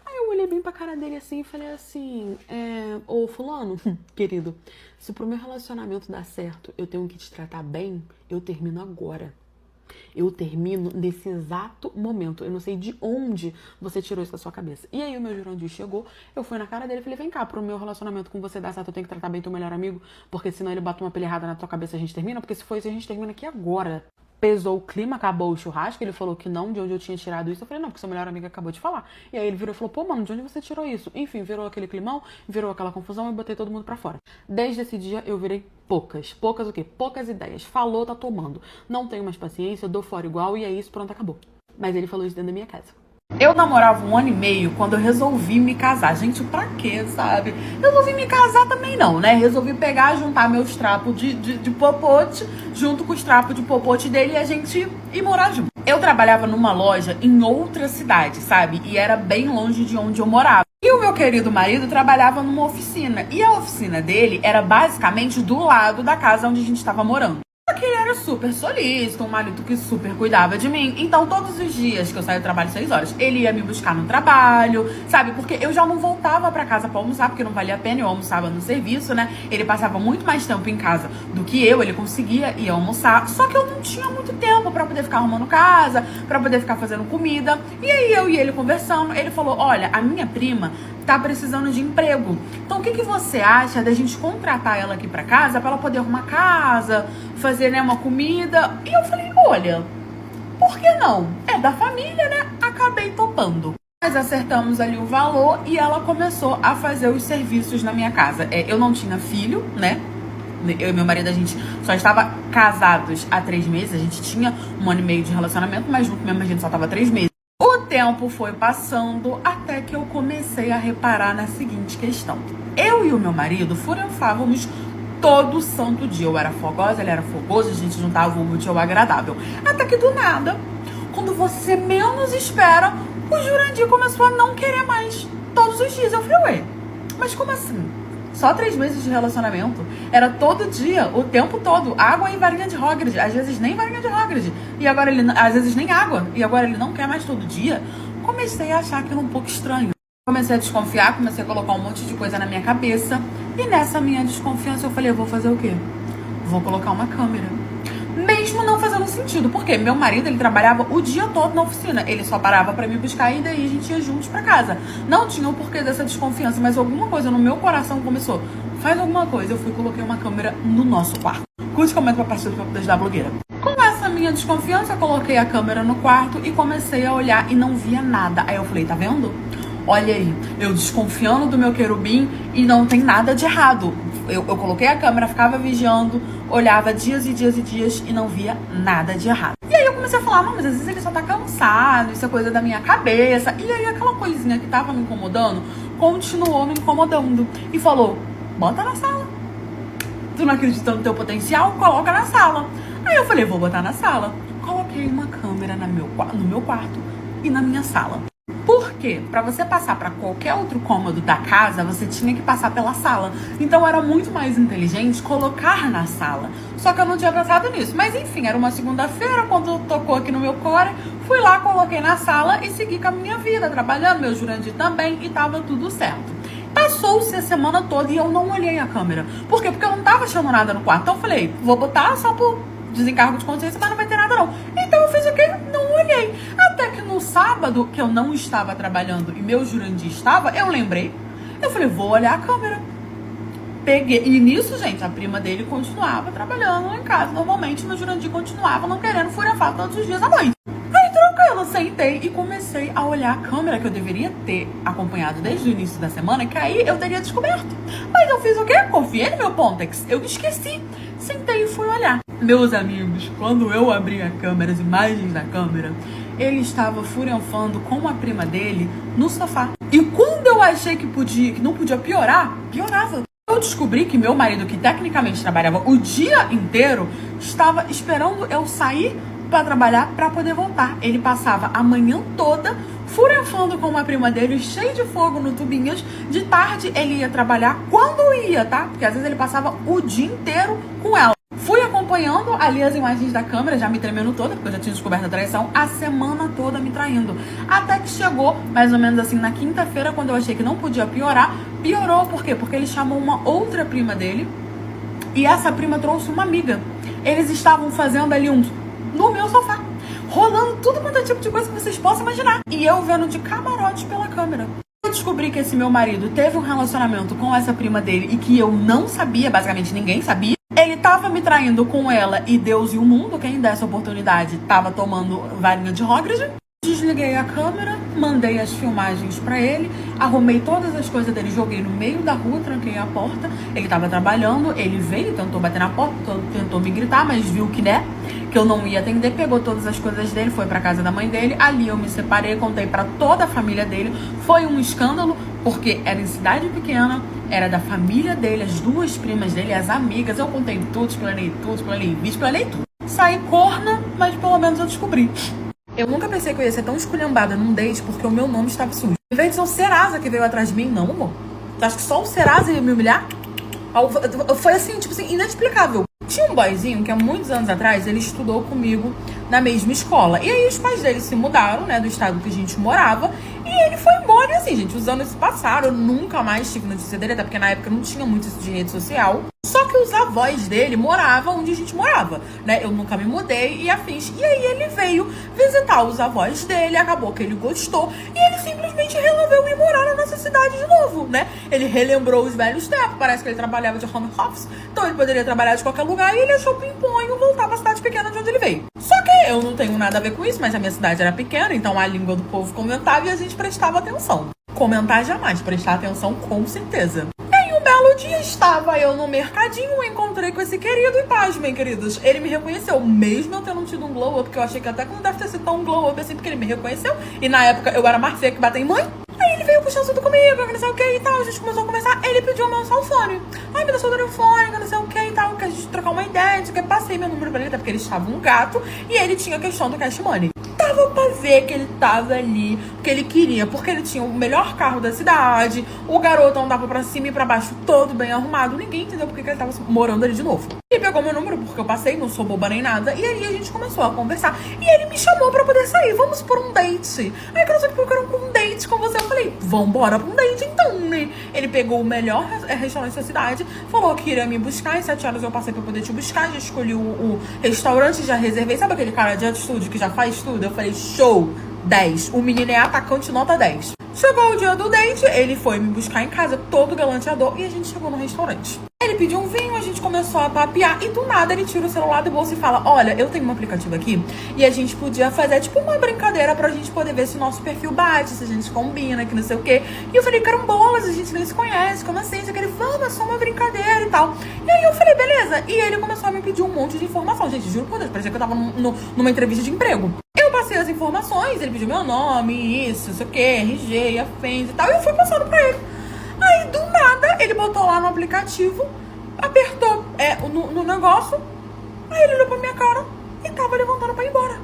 Aí eu olhei bem pra cara dele assim e falei assim, ô fulano, querido, se pro meu relacionamento dar certo, eu tenho que te tratar bem, eu termino agora. Eu termino nesse exato momento. Eu não sei de onde você tirou isso da sua cabeça. E aí o meu Jurandir chegou, eu fui na cara dele e falei, vem cá, pro meu relacionamento com você dar certo, eu tenho que tratar bem teu melhor amigo, porque senão ele bate uma pilha errada na tua cabeça e a gente termina, porque se for isso, a gente termina aqui agora. Pesou o clima, acabou o churrasco, ele falou que não, de onde eu tinha tirado isso. Eu falei, não, porque seu melhor amigo acabou de falar. E aí ele virou e falou, pô, mano, de onde você tirou isso? Enfim, virou aquele climão, virou aquela confusão e botei todo mundo pra fora. Desde esse dia eu virei poucas o quê? Poucas ideias. Falou, tá tomando. Não tenho mais paciência, dou fora igual e é isso, pronto, acabou. Mas ele falou isso dentro da minha casa. Eu namorava 1 ano e meio quando eu resolvi me casar. Gente, pra quê, sabe? Resolvi me casar também não, né? Resolvi pegar, juntar meus trapos de popote junto com os trapos de popote dele e a gente ir morar junto. Eu trabalhava numa loja em outra cidade, sabe? E era bem longe de onde eu morava. E o meu querido marido trabalhava numa oficina. E a oficina dele era basicamente do lado da casa onde a gente estava morando. Só que ele era super solícito, um marido que super cuidava de mim. Então, todos os dias que eu saía do trabalho 6 horas, ele ia me buscar no trabalho, sabe? Porque eu já não voltava pra casa pra almoçar, porque não valia a pena, eu almoçava no serviço, né? Ele passava muito mais tempo em casa do que eu, ele conseguia ir almoçar. Só que eu não tinha muito tempo pra poder ficar arrumando casa, pra poder ficar fazendo comida. E aí, eu e ele conversando, ele falou, olha, a minha prima tá precisando de emprego. Então, o que você acha da gente contratar ela aqui pra casa pra ela poder arrumar casa, fazer, né, uma comida? E eu falei, olha, por que não? É da família, né? Acabei topando. Nós acertamos ali o valor e ela começou a fazer os serviços na minha casa. Eu não tinha filho, né? Eu e meu marido, a gente só estava casados há 3 meses. A gente tinha 1 ano e meio de relacionamento, mas junto mesmo a gente só estava 3 meses. O tempo foi passando até que eu comecei a reparar na seguinte questão. Eu e o meu marido furunfávamos todo santo dia. Eu era fogosa, ele era fogoso, a gente juntava o útil ao agradável. Até que do nada, quando você menos espera, o Jurandir começou a não querer mais. todos os dias. Eu falei, ué, mas como assim? Só 3 meses de relacionamento. Era todo dia, o tempo todo. Água e varinha de Hagrid. Às vezes nem varinha de Hagrid. E agora ele, às vezes nem água. E agora ele não quer mais todo dia. Comecei a achar aquilo um pouco estranho. Comecei a desconfiar, comecei a colocar um monte de coisa na minha cabeça. E nessa minha desconfiança eu falei, eu vou fazer o quê? Vou colocar uma câmera. Mesmo não fazendo sentido. Porque meu marido, ele trabalhava o dia todo na oficina. Ele só parava pra me buscar e daí a gente ia juntos pra casa. Não tinha o porquê dessa desconfiança, mas alguma coisa no meu coração começou. Faz alguma coisa. Eu fui e coloquei uma câmera no nosso quarto. Curte e comenta pra partir do Papo da Blogueira. Com essa minha desconfiança, eu coloquei a câmera no quarto e comecei a olhar e não via nada. Aí eu falei, tá vendo? Olha aí, eu desconfiando do meu querubim e não tem nada de errado. Eu coloquei a câmera, ficava vigiando, olhava dias e dias e dias e não via nada de errado. E aí eu comecei a falar, não, mas às vezes ele só tá cansado, isso é coisa da minha cabeça. E aí aquela coisinha que tava me incomodando, continuou me incomodando. E falou, bota na sala. Tu não acredita no teu potencial? Coloca na sala. Aí eu falei, vou botar na sala. Coloquei uma câmera no meu quarto e na minha sala. Por quê? Pra você passar pra qualquer outro cômodo da casa, você tinha que passar pela sala. Então era muito mais inteligente colocar na sala. Só que eu não tinha pensado nisso. Mas enfim, era uma segunda-feira, quando tocou aqui no meu core, fui lá, coloquei na sala e segui com a minha vida, trabalhando, meu Jurandir também, e tava tudo certo. Passou-se a semana toda e eu não olhei a câmera. Por quê? Porque eu não tava achando nada no quarto. Então eu falei, vou botar só por desencargo de consciência, mas não vai ter nada não. Então eu fiz o quê? Não olhei. Até que no sábado, que eu não estava trabalhando e meu Jurandir estava, eu lembrei. Eu falei, vou olhar a câmera. Peguei. E nisso, gente, a prima dele continuava trabalhando lá em casa. Normalmente, meu Jurandir continuava não querendo furafar todos os dias à noite. Aí, tranquilo, sentei e comecei a olhar a câmera que eu deveria ter acompanhado desde o início da semana, que aí eu teria descoberto. Mas eu fiz o quê? Confiei no meu Pontex. Eu esqueci. Sentei e fui olhar. Meus amigos, quando eu abri a câmera, as imagens da câmera, ele estava furianfando com a prima dele no sofá. E quando eu achei que não podia piorar, piorava. Eu descobri que meu marido, que tecnicamente trabalhava o dia inteiro, estava esperando eu sair para trabalhar para poder voltar. Ele passava a manhã toda furianfando com uma prima dele, cheio de fogo no tubinhas. De tarde ele ia trabalhar quando ia, tá? Porque às vezes ele passava o dia inteiro com ela. Fui acompanhando ali as imagens da câmera, já me tremendo toda, porque eu já tinha descoberto a traição, a semana toda me traindo. Até que chegou, mais ou menos assim, na quinta-feira, quando eu achei que não podia piorar, piorou. Por quê? Porque ele chamou uma outra prima dele e essa prima trouxe uma amiga. Eles estavam fazendo ali no meu sofá, rolando tudo quanto é tipo de coisa que vocês possam imaginar. E eu vendo de camarote pela câmera. Eu descobri que esse meu marido teve um relacionamento com essa prima dele e que eu não sabia, basicamente ninguém sabia. Ele tava me traindo com ela e Deus e o mundo, quem desse oportunidade, tava tomando varinha de Hagrid. Desliguei a câmera, mandei as filmagens pra ele, arrumei todas as coisas dele, joguei no meio da rua, tranquei a porta. Ele tava trabalhando, ele veio, tentou bater na porta, tentou me gritar, mas viu que, né, que eu não ia atender, pegou todas as coisas dele, foi pra casa da mãe dele. Ali eu me separei, contei pra toda a família dele. Foi um escândalo, porque era em cidade pequena, era da família dele, as duas primas dele, as amigas. Eu contei tudo, explanei vídeo, explanei tudo. Saí corna, mas pelo menos eu descobri. Eu nunca pensei que eu ia ser tão esculhambada num date porque o meu nome estava sujo. Em vez de ser o Serasa que veio atrás de mim, não, amor. Tu acha que só o Serasa ia me humilhar? Foi assim, tipo assim, inexplicável. Tinha um boyzinho que há muitos anos atrás, ele estudou comigo na mesma escola. E aí os pais dele se mudaram, né, do estado que a gente morava. E ele foi embora e assim, gente, os anos se passaram. Eu nunca mais tive notícia dele, até porque na época não tinha muito isso de rede social. Só que os avós dele moravam onde a gente morava, né? Eu nunca me mudei e afins. E aí ele veio visitar os avós dele, acabou que ele gostou. E ele simplesmente resolveu ir morar na nossa cidade de novo, né? Ele relembrou os velhos tempos, parece que ele trabalhava de home office. Então ele poderia trabalhar de qualquer lugar e ele achou pimponho voltar pra cidade pequena de onde ele veio. Só que eu não tenho nada a ver com isso, mas a minha cidade era pequena, então a língua do povo comentava e a gente prestava atenção. Comentar jamais, prestar atenção com certeza. Um belo dia estava eu no mercadinho, encontrei com esse querido e pasmem, queridos, ele me reconheceu, mesmo eu tendo tido um glow up, que eu achei que até que não deve ter sido tão um glow up assim, porque ele me reconheceu, e na época eu era mais feia que bater em mãe. Aí ele veio puxar assunto comigo, que não sei o que e tal, a gente começou a conversar, ele pediu o meu salfone. Ai, me dá seu telefone, que não sei o que e tal, que a gente trocar uma ideia, que passei meu número pra ele, até porque ele estava um gato, e ele tinha a questão do cash money. Tava pra ver que ele tava ali, que ele queria, porque ele tinha o melhor carro da cidade, o garoto andava pra cima e pra baixo todo bem arrumado, ninguém entendeu porque que ele tava morando ali de novo. Ele pegou meu número, porque eu passei, não sou boba nem nada, e aí a gente começou a conversar, e ele me chamou pra poder sair, vamos por um date. Aí eu quero saber porque eu quero um date com você, eu falei, vambora pra um date então, né? Ele pegou o melhor restaurante da cidade, falou que iria me buscar, às 7 horas eu passei pra poder te buscar, já escolhi o restaurante, já reservei, sabe aquele cara de atitude que já faz tudo? Eu falei, show, 10. O menino é atacante nota 10. Chegou o dia do date, ele foi me buscar em casa, todo galanteador, e a gente chegou no restaurante. Ele pediu um vinho, a gente começou a papear, e do nada ele tira o celular do bolso e fala, olha, eu tenho um aplicativo aqui, e a gente podia fazer tipo uma brincadeira pra gente poder ver se o nosso perfil bate, se a gente combina, que não sei o quê. E eu falei, carambolas, a gente nem se conhece, como assim? Ele, vamos, é só uma brincadeira e tal. E aí eu falei, beleza. E ele começou a me pedir um monte de informação. Gente, juro por Deus, parecia que eu tava numa entrevista de emprego. Eu passei as informações, ele pediu meu nome, isso, não sei o que, RG, afins e tal, e eu fui passando pra ele. Aí, do nada, ele botou lá no aplicativo, apertou no negócio, aí ele olhou pra minha cara e tava levantando pra ir embora.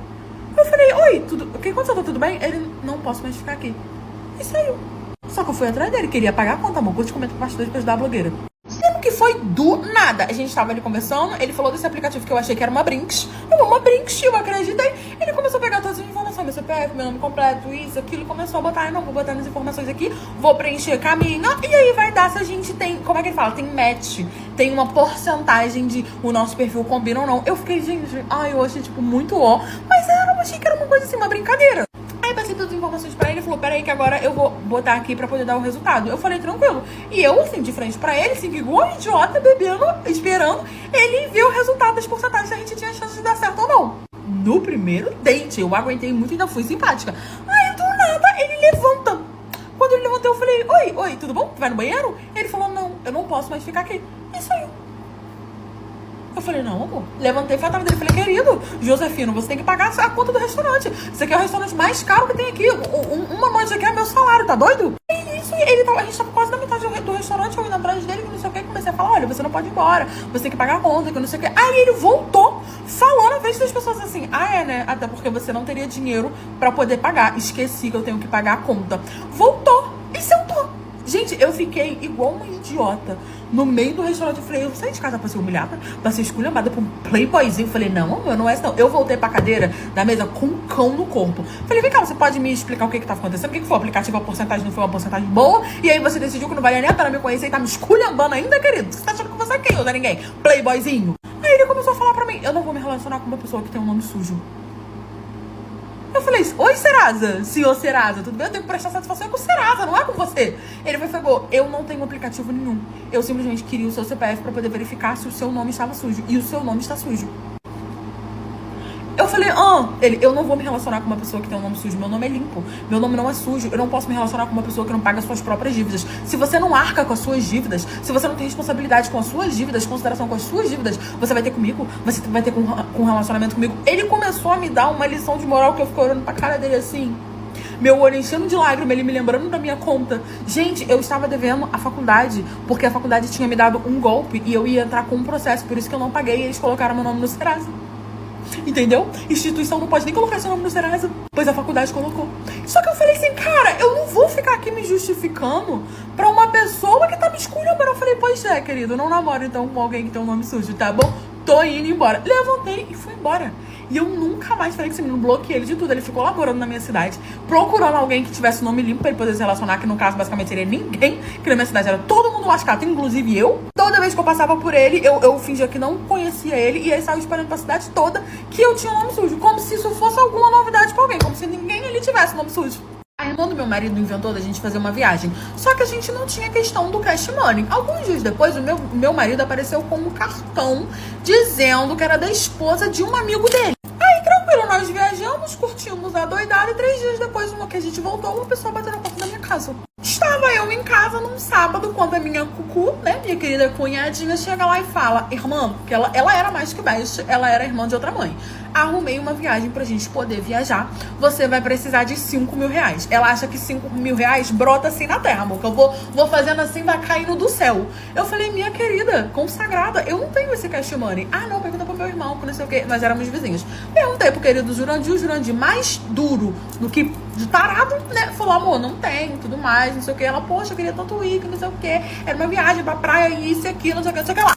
Eu falei, oi, o que aconteceu? Tá tudo bem? Ele, não posso mais ficar aqui. E saiu. Só que eu fui atrás dele, queria pagar a conta, amor, curte, comenta, compartilha pra ajudar a blogueira. Sendo que foi do nada. A gente tava ali conversando, ele falou desse aplicativo que eu achei que era uma Brinks. Uma Brinks, eu acreditei. Ele começou a pegar todas as informações, meu CPF, meu nome completo, isso, aquilo. Começou a botar, não, vou botar as informações aqui, vou preencher caminho. E aí vai dar se a gente tem, como é que ele fala? Tem match, tem uma porcentagem de o nosso perfil combina ou não. Eu fiquei, gente, eu achei tipo muito mas eu achei que era uma coisa assim, uma brincadeira. Aí passei todas as informações pra ele e falou, peraí que agora eu vou botar aqui pra poder dar o resultado. Eu falei, tranquilo. E eu, assim, de frente pra ele, assim, igual um idiota, bebendo, esperando ele ver o resultado das porcentagens se a gente tinha chance de dar certo ou não. No primeiro date, eu aguentei muito e ainda fui simpática. Aí, do nada, ele levanta. Quando ele levantou, eu falei, oi, tudo bom? Vai no banheiro? Ele falou, não, eu não posso mais ficar aqui. E saiu. Eu falei, não, amor. Levantei e falei atrás dele. Falei, querido, Josefino, você tem que pagar a conta do restaurante. Isso aqui é o restaurante mais caro que tem aqui. Uma noite aqui é meu salário, tá doido? E isso, a gente tava quase na metade do restaurante, eu indo atrás dele, que não sei o que. Comecei a falar, olha, você não pode ir embora. Você tem que pagar a conta, que não sei o que. Aí ele voltou, falou na frente das pessoas assim, né? Até porque você não teria dinheiro pra poder pagar. Esqueci que eu tenho que pagar a conta. Voltou e sentou. Gente, eu fiquei igual uma idiota no meio do restaurante. Eu falei, eu saí de casa pra ser humilhada, pra ser esculhambada por um playboyzinho. Eu falei, não, não é isso não. Eu voltei pra cadeira da mesa com um cão no corpo. Falei, vem cá, você pode me explicar o que tá acontecendo? O que foi o aplicativo? A porcentagem não foi uma porcentagem boa? E aí você decidiu que não valia nem a pena me conhecer e tá me esculhambando ainda, querido? Você tá achando que você é quem? Não é ninguém? Playboyzinho. Aí ele começou a falar pra mim, eu não vou me relacionar com uma pessoa que tem um nome sujo. Eu falei, oi Serasa, senhor Serasa, tudo bem? Eu tenho que prestar satisfação com o Serasa, não é com você. Ele falou, eu não tenho aplicativo nenhum. Eu simplesmente queria o seu CPF pra poder verificar se o seu nome estava sujo. E o seu nome está sujo. Eu falei, eu não vou me relacionar com uma pessoa que tem um nome sujo. Meu nome é limpo. Meu nome não é sujo. Eu não posso me relacionar com uma pessoa que não paga suas próprias dívidas. Se você não arca com as suas dívidas, se você não tem responsabilidade com as suas dívidas, consideração com as suas dívidas, você vai ter comigo, você vai ter com um relacionamento comigo. Ele começou a me dar uma lição de moral que eu fiquei olhando pra cara dele assim. Meu olho enchendo de lágrima, ele me lembrando da minha conta. Gente, eu estava devendo a faculdade, porque a faculdade tinha me dado um golpe e eu ia entrar com um processo, por isso que eu não paguei e eles colocaram meu nome no Serasa. Entendeu? Instituição não pode nem colocar seu nome no Serasa, pois a faculdade colocou. Só que eu falei assim, cara, eu não vou ficar aqui me justificando pra uma pessoa que tá me esculhambando. Eu falei, pois é, querido, não namoro então com alguém que tem um nome sujo, tá bom? Tô indo embora. Levantei e fui embora. E eu nunca mais falei com esse menino, bloqueei ele de tudo. Ele ficou lá morando na minha cidade, procurando alguém que tivesse nome limpo pra ele poder se relacionar, que no caso basicamente seria ninguém, que na minha cidade era todo mundo lascado, inclusive eu. Toda vez que eu passava por ele, eu fingia que não conhecia ele, e aí saiu espalhando pra cidade toda que eu tinha um nome sujo, como se isso fosse alguma novidade pra alguém, como se ninguém ali tivesse nome sujo. A irmã do meu marido inventou da gente fazer uma viagem. Só que a gente não tinha questão do cash money. Alguns dias depois, o meu marido apareceu com um cartão dizendo que era da esposa de um amigo dele. Aí, tranquilo, nós viajamos, curtimos a doidada e 3 dias depois, no que a gente voltou, uma pessoa bateu na porta da minha casa. Estava eu em casa, casa num sábado, quando a minha cucu, né, minha querida cunhadinha, chega lá e fala: irmã, porque ela era mais que best, ela era irmã de outra mãe. Arrumei uma viagem pra gente poder viajar. Você vai precisar de 5 mil reais. Ela acha que 5 mil reais brota assim na terra, amor. Que eu vou fazendo assim, vai caindo do céu. Eu falei: minha querida, consagrada, eu não tenho esse cash money. Ah, não, pergunta pro meu irmão, que não sei o quê. Nós éramos vizinhos. Perguntei pro querido Jurandir, o Jurandir mais duro do que de tarado, né? Falou: amor, não tem, tudo mais, não sei o que. Ela: poxa, eu queria tanto ir, que não sei o que. Era uma viagem pra praia, isso e aquilo, não sei o que, não sei o que lá.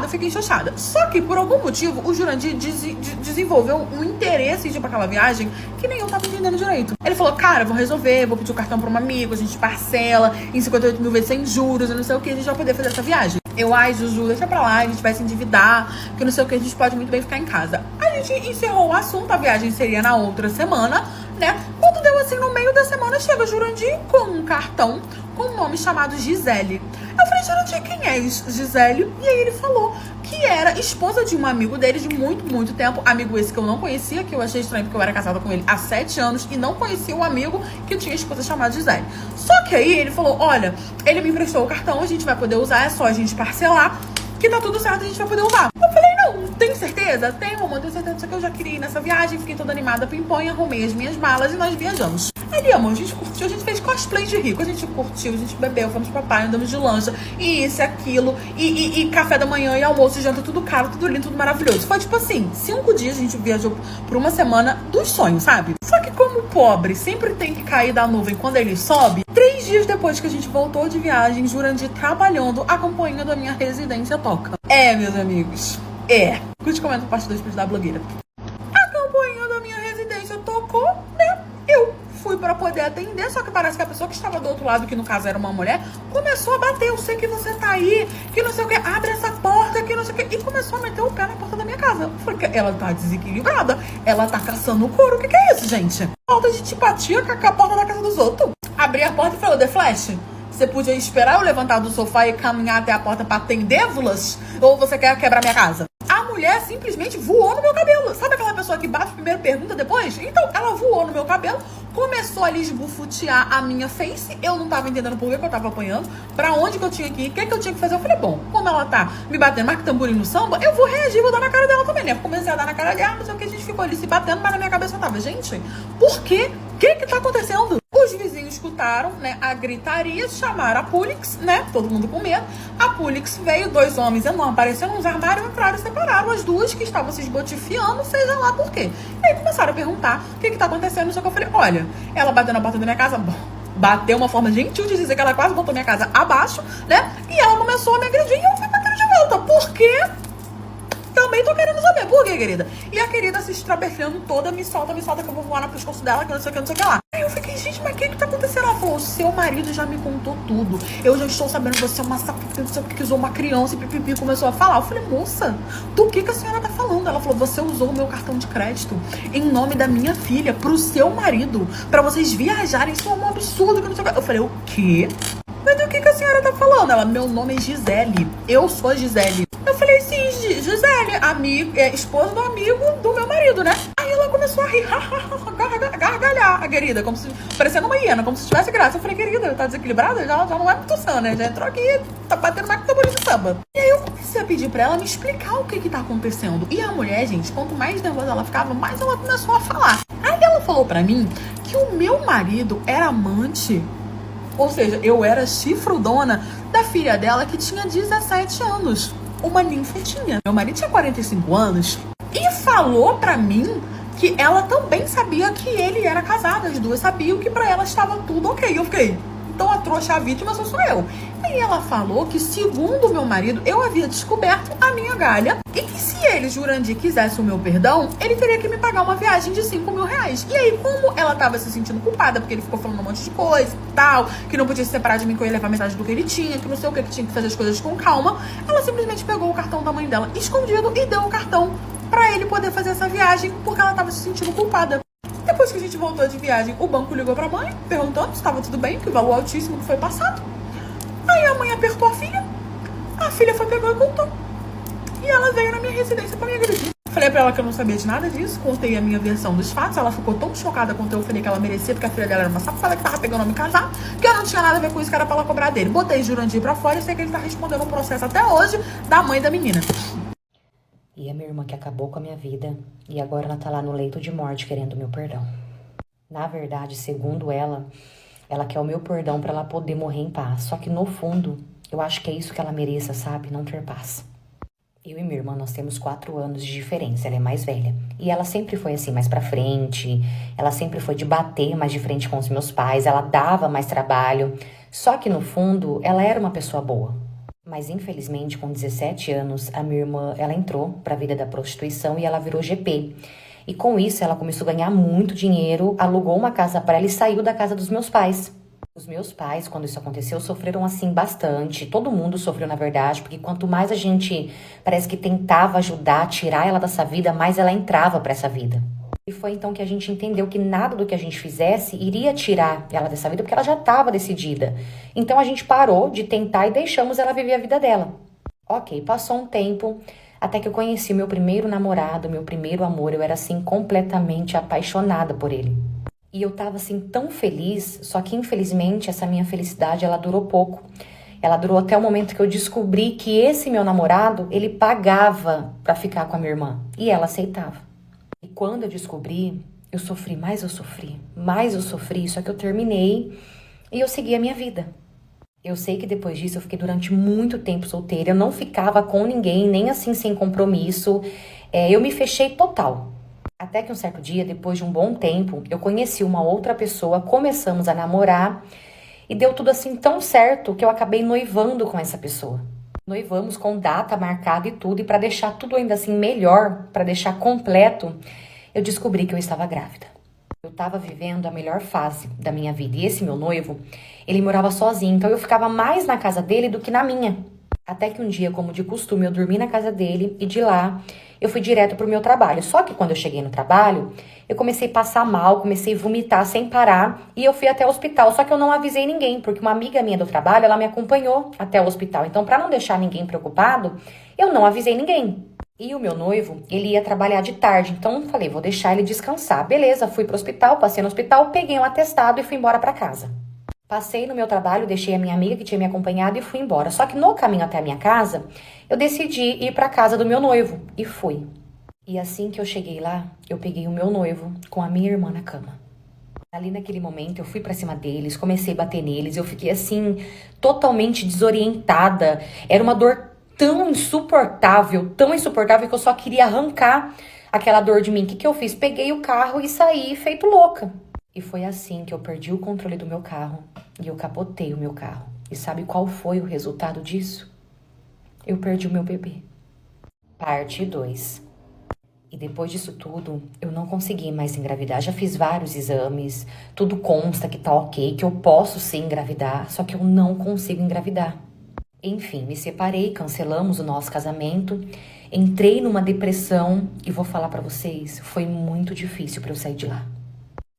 Fiquei xoxada. Só que, por algum motivo, o Jurandir desenvolveu um interesse em ir pra aquela viagem que nem eu tava entendendo direito. Ele falou: cara, vou resolver, vou pedir o cartão pra um amigo, a gente parcela em 58 mil vezes sem juros, não sei o que, a gente vai poder fazer essa viagem. Eu: ai, Juju, deixa pra lá, a gente vai se endividar, que não sei o que, a gente pode muito bem ficar em casa. A gente encerrou o assunto, a viagem seria na outra semana, né? Quando deu assim, no meio da semana, chega o Jurandir com um cartão com um nome chamado Gisele. Eu falei: Jurandir, quem é Gisele? E aí ele falou que era esposa de um amigo dele de muito, muito tempo. Amigo esse que eu não conhecia, que eu achei estranho porque eu era casada com ele há 7 anos e não conhecia o amigo que tinha esposa chamada Gisele. Só que aí ele falou: olha, ele me emprestou o cartão, a gente vai poder usar, é só a gente parcelar, que tá tudo certo, a gente vai poder usar. Eu falei: não, tem certeza? Tenho, amor, tenho certeza. Só que eu já queria ir nessa viagem, fiquei toda animada, pimpõe, arrumei as minhas malas e nós viajamos. Ali, amor, a gente curtiu, a gente fez cosplay de rico, a gente curtiu, a gente bebeu, fomos pra praia, andamos de lancha, e isso, aquilo, e café da manhã, e almoço, e janta, tudo caro, tudo lindo, tudo maravilhoso. Foi tipo assim, 5 dias a gente viajou por uma semana dos sonhos, sabe? Só que como pobre sempre tem que cair da nuvem quando ele sobe, 3 dias depois que a gente voltou de viagem, Jurandir trabalhando, a campainha da minha residência toca. É, meus amigos, é. Curte, comenta, parte 2 pra ajudar a blogueira. A campainha da minha residência tocou, né? Eu fui pra poder atender, só que parece que a pessoa que estava do outro lado, que no caso era uma mulher, começou a bater: eu sei que você tá aí, que não sei o que, abre essa porta, que não sei o que, e começou a meter o pé na porta da minha casa. Porque ela tá desequilibrada, ela tá caçando o couro. O que é isso, gente? Falta de simpatia com a porta da casa dos outros. Abri a porta e falou: The Flash, você podia esperar eu levantar do sofá e caminhar até a porta pra atendê-las? Ou você quer quebrar minha casa? A mulher simplesmente voou no meu cabelo. Sabe aquela pessoa que bate primeiro, pergunta depois? Então, ela voou no meu cabelo, começou a esbufutear a minha face. Eu não tava entendendo por que eu tava apanhando, pra onde que eu tinha que ir, o que eu tinha que fazer. Eu falei: bom, como ela tá me batendo mais que tamborim no samba, eu vou reagir, vou dar na cara dela também, né? Comecei a dar na cara dela, não sei o que, a gente ficou ali se batendo, mas na minha cabeça eu tava: gente, por quê? O que tá acontecendo? Os vizinhos escutaram, né, a gritaria, chamaram a Pulix, né, todo mundo com medo. A Pulix veio, 2 homens enormes, apareceram nos armários, entraram e separaram as duas que estavam se esbotifiando, seja lá por quê. E aí começaram a perguntar o que tá acontecendo. Só que eu falei: olha, ela bateu na porta da minha casa, bom, bateu uma forma gentil de dizer que ela quase botou minha casa abaixo, né, e ela começou a me agredir e eu fui batendo de volta. Por quê? Também tô querendo saber por quê, querida. E a querida se estraberfando toda: me solta, que eu vou voar no pescoço dela, que não sei o que, não sei o que lá. Aí eu fiquei: gente, mas o que tá acontecendo? Ela falou: seu marido já me contou tudo. Eu já estou sabendo que você é uma sapatão, não sei o que, usou uma criança e pipipi, começou a falar. Eu falei: moça, do que a senhora tá falando? Ela falou: você usou o meu cartão de crédito em nome da minha filha, pro seu marido, pra vocês viajarem. Isso é um absurdo, que não sei o que. Eu falei: o quê? Mas do que a senhora tá falando? Ela: meu nome é Gisele, eu sou Gisele. Eu falei: sim, Gisele, amigo, esposa do amigo do meu marido, né? Aí ela começou a rir, gargalhar, a querida, como se, parecendo uma hiena, como se tivesse graça. Eu falei: querida, tá desequilibrada? Já não é muito sã, né? Já entrou aqui, tá batendo mais que tamborim de samba. E aí eu comecei a pedir pra ela me explicar o que tá acontecendo. E a mulher, gente, quanto mais nervosa ela ficava, mais ela começou a falar. Aí ela falou pra mim que o meu marido era amante, ou seja, eu era chifrudona da filha dela, que tinha 17 anos. Uma ninfetinha. Meu marido tinha 45 anos e falou pra mim que ela também sabia que ele era casado. As duas sabiam que pra ela estava tudo ok. Eu fiquei: então a trouxa, a vítima sou eu. Aí ela falou que, segundo o meu marido, eu havia descoberto a minha galha e que se ele, Jurandir, quisesse o meu perdão, ele teria que me pagar uma viagem de 5 mil reais. E aí, como ela tava se sentindo culpada, porque ele ficou falando um monte de coisa e tal, que não podia se separar de mim, que eu ia levar metade do que ele tinha, que não sei o que tinha que fazer as coisas com calma, ela simplesmente pegou o cartão da mãe dela escondido e deu o cartão pra ele poder fazer essa viagem, porque ela tava se sentindo culpada. Depois que a gente voltou de viagem, o banco ligou pra mãe, perguntando se estava tudo bem, que o valor altíssimo que foi passado. Aí a mãe apertou a filha foi, pegou e contou. E ela veio na minha residência pra me agredir. Falei: Falei pra ela que eu não sabia de nada disso, contei a minha versão dos fatos. Ela ficou tão chocada quando eu falei que ela merecia, porque a filha dela era uma safada que tava pegando a me casar, que eu não tinha nada a ver com isso, que era pra ela cobrar dele. Botei Jurandir pra fora e sei que ele tá respondendo um processo até hoje da mãe da menina. E a minha irmã que acabou com a minha vida, e agora ela tá lá no leito de morte querendo o meu perdão. Na verdade, segundo ela quer o meu perdão pra ela poder morrer em paz. Só que no fundo, eu acho que é isso que ela mereça, sabe? Não ter paz. Eu e minha irmã, nós temos 4 anos de diferença, ela é mais velha. E ela sempre foi assim, mais pra frente, ela sempre foi de bater mais de frente com os meus pais, ela dava mais trabalho. Só que no fundo, ela era uma pessoa boa. Mas infelizmente, com 17 anos, a minha irmã, ela entrou pra vida da prostituição e ela virou GP. E com isso, ela começou a ganhar muito dinheiro, alugou uma casa pra ela e saiu da casa dos meus pais. Os meus pais, quando isso aconteceu, sofreram assim bastante. Todo mundo sofreu, na verdade, porque quanto mais a gente parece que tentava ajudar, tirar ela dessa vida, mais ela entrava pra essa vida. E foi então que a gente entendeu que nada do que a gente fizesse iria tirar ela dessa vida, porque ela já estava decidida. Então a gente parou de tentar e deixamos ela viver a vida dela. Ok, passou um tempo, até que eu conheci o meu primeiro namorado, meu primeiro amor. Eu era assim completamente apaixonada por ele. E eu tava assim tão feliz, só que infelizmente essa minha felicidade ela durou pouco. Ela durou até o momento que eu descobri que esse meu namorado, ele pagava pra ficar com a minha irmã. E ela aceitava. E quando eu descobri, eu sofri, mais eu sofri, só que eu terminei e eu segui a minha vida. Eu sei que depois disso eu fiquei durante muito tempo solteira, eu não ficava com ninguém, nem assim sem compromisso. Eu me fechei total. Até que um certo dia, depois de um bom tempo, eu conheci uma outra pessoa, começamos a namorar e deu tudo assim tão certo que eu acabei noivando com essa pessoa. Noivamos com data marcada e tudo, e para deixar tudo ainda assim melhor, para deixar completo, eu descobri que eu estava grávida. Eu estava vivendo a melhor fase da minha vida e esse meu noivo, ele morava sozinho, então eu ficava mais na casa dele do que na minha. Até que um dia, como de costume, eu dormi na casa dele e de lá eu fui direto pro meu trabalho. Só que quando eu cheguei no trabalho, eu comecei a passar mal, comecei a vomitar sem parar e eu fui até o hospital. Só que eu não avisei ninguém, porque uma amiga minha do trabalho, ela me acompanhou até o hospital. Então, para não deixar ninguém preocupado, eu não avisei ninguém. E o meu noivo, ele ia trabalhar de tarde, então eu falei, vou deixar ele descansar. Beleza, fui pro hospital, passei no hospital, peguei um atestado e fui embora pra casa. Passei no meu trabalho, deixei a minha amiga que tinha me acompanhado e fui embora. Só que no caminho até a minha casa, eu decidi ir pra casa do meu noivo. E fui. E assim que eu cheguei lá, eu peguei o meu noivo com a minha irmã na cama. Ali naquele momento, eu fui pra cima deles, comecei a bater neles. Eu fiquei assim, totalmente desorientada. Era uma dor tão insuportável que eu só queria arrancar aquela dor de mim. O que eu fiz? Peguei o carro e saí feito louca. E foi assim que eu perdi o controle do meu carro e eu capotei o meu carro. E sabe qual foi o resultado disso? Eu perdi o meu bebê. Parte 2. E depois disso tudo, eu não consegui mais engravidar. Já fiz vários exames, tudo consta que tá ok, que eu posso sim engravidar, só que eu não consigo engravidar. Enfim, me separei, cancelamos o nosso casamento, entrei numa depressão e vou falar pra vocês, foi muito difícil pra eu sair de lá.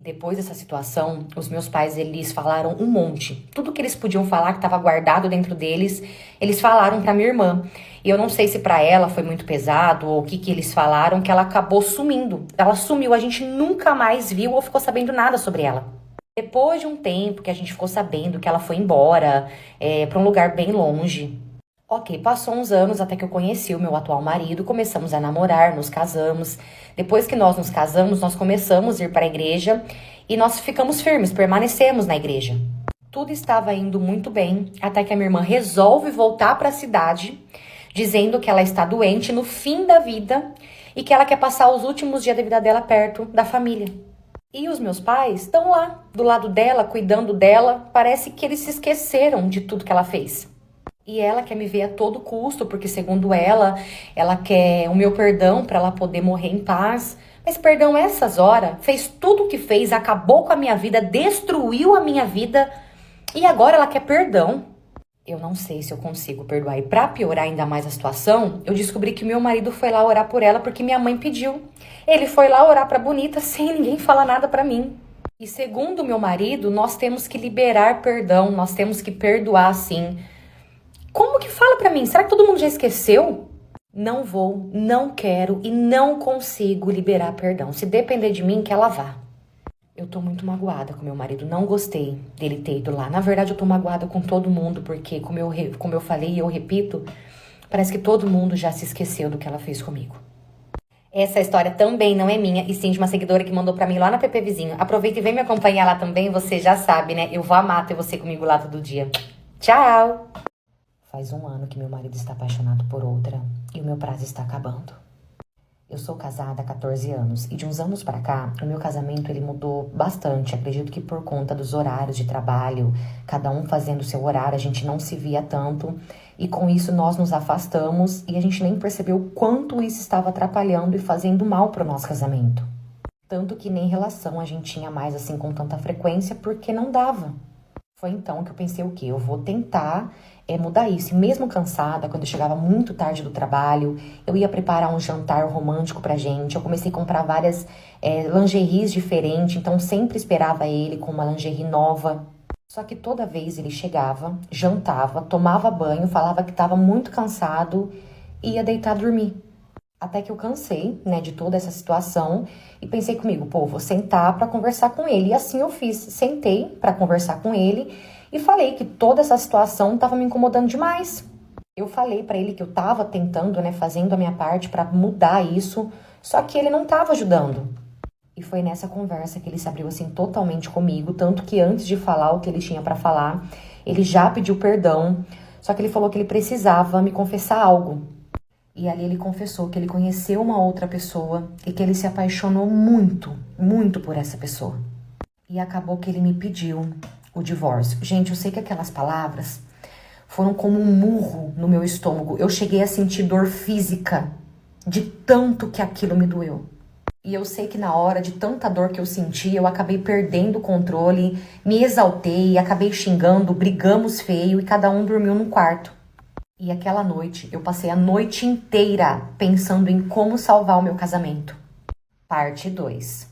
Depois dessa situação, os meus pais, eles falaram um monte. Tudo que eles podiam falar, que estava guardado dentro deles, eles falaram pra minha irmã. E eu não sei se pra ela foi muito pesado ou o que eles falaram, que ela acabou sumindo. Ela sumiu, a gente nunca mais viu ou ficou sabendo nada sobre ela. Depois de um tempo que a gente ficou sabendo que ela foi embora pra um lugar bem longe. Ok, passou uns anos até que eu conheci o meu atual marido, começamos a namorar, nos casamos. Depois que nós nos casamos, nós começamos a ir para a igreja e nós ficamos firmes, permanecemos na igreja. Tudo estava indo muito bem, até que a minha irmã resolve voltar para a cidade, dizendo que ela está doente no fim da vida e que ela quer passar os últimos dias da vida dela perto da família. E os meus pais estão lá, do lado dela, cuidando dela. Parece que eles se esqueceram de tudo que ela fez. E ela quer me ver a todo custo, porque segundo ela quer o meu perdão para ela poder morrer em paz. Mas perdão essas horas, fez tudo o que fez, acabou com a minha vida, destruiu a minha vida e agora ela quer perdão. Eu não sei se eu consigo perdoar. E pra piorar ainda mais a situação, eu descobri que meu marido foi lá orar por ela porque minha mãe pediu. Ele foi lá orar pra Bonita sem ninguém falar nada pra mim. E segundo meu marido, nós temos que liberar perdão, nós temos que perdoar sim. Como que fala pra mim? Será que todo mundo já esqueceu? Não vou, não quero e não consigo liberar perdão. Se depender de mim, que ela vá. Eu tô muito magoada com meu marido, não gostei dele ter ido lá. Na verdade, eu tô magoada com todo mundo, porque, como eu falei e eu repito, parece que todo mundo já se esqueceu do que ela fez comigo. Essa história também não é minha, e sim de uma seguidora que mandou pra mim lá na PP Vizinho. Aproveita e vem me acompanhar lá também, você já sabe, né? Eu vou amar ter você comigo lá todo dia. Tchau! Faz 1 ano que meu marido está apaixonado por outra e o meu prazo está acabando. Eu sou casada há 14 anos e de uns anos pra cá, o meu casamento ele mudou bastante. Acredito que por conta dos horários de trabalho, cada um fazendo o seu horário, a gente não se via tanto. E com isso nós nos afastamos e a gente nem percebeu o quanto isso estava atrapalhando e fazendo mal pro nosso casamento. Tanto que nem relação a gente tinha mais assim com tanta frequência porque não dava. Foi então que eu pensei o quê? Eu vou tentar mudar isso. E mesmo cansada, quando eu chegava muito tarde do trabalho, eu ia preparar um jantar romântico pra gente. Eu comecei a comprar várias lingeries diferentes, então sempre esperava ele com uma lingerie nova. Só que toda vez ele chegava, jantava, tomava banho, falava que estava muito cansado e ia deitar dormir. Até que eu cansei, né, de toda essa situação e pensei comigo, pô, vou sentar pra conversar com ele. E assim eu fiz, sentei pra conversar com ele e falei que toda essa situação tava me incomodando demais. Eu falei pra ele que eu tava tentando, né, fazendo a minha parte pra mudar isso, só que ele não tava ajudando. E foi nessa conversa que ele se abriu assim totalmente comigo, tanto que antes de falar o que ele tinha pra falar, ele já pediu perdão, só que ele falou que ele precisava me confessar algo. E ali ele confessou que ele conheceu uma outra pessoa e que ele se apaixonou muito, muito por essa pessoa. E acabou que ele me pediu o divórcio. Gente, eu sei que aquelas palavras foram como um murro no meu estômago. Eu cheguei a sentir dor física de tanto que aquilo me doeu. E eu sei que na hora de tanta dor que eu senti, eu acabei perdendo o controle, me exaltei, acabei xingando, brigamos feio e cada um dormiu num quarto. E aquela noite, eu passei a noite inteira pensando em como salvar o meu casamento. Parte 2.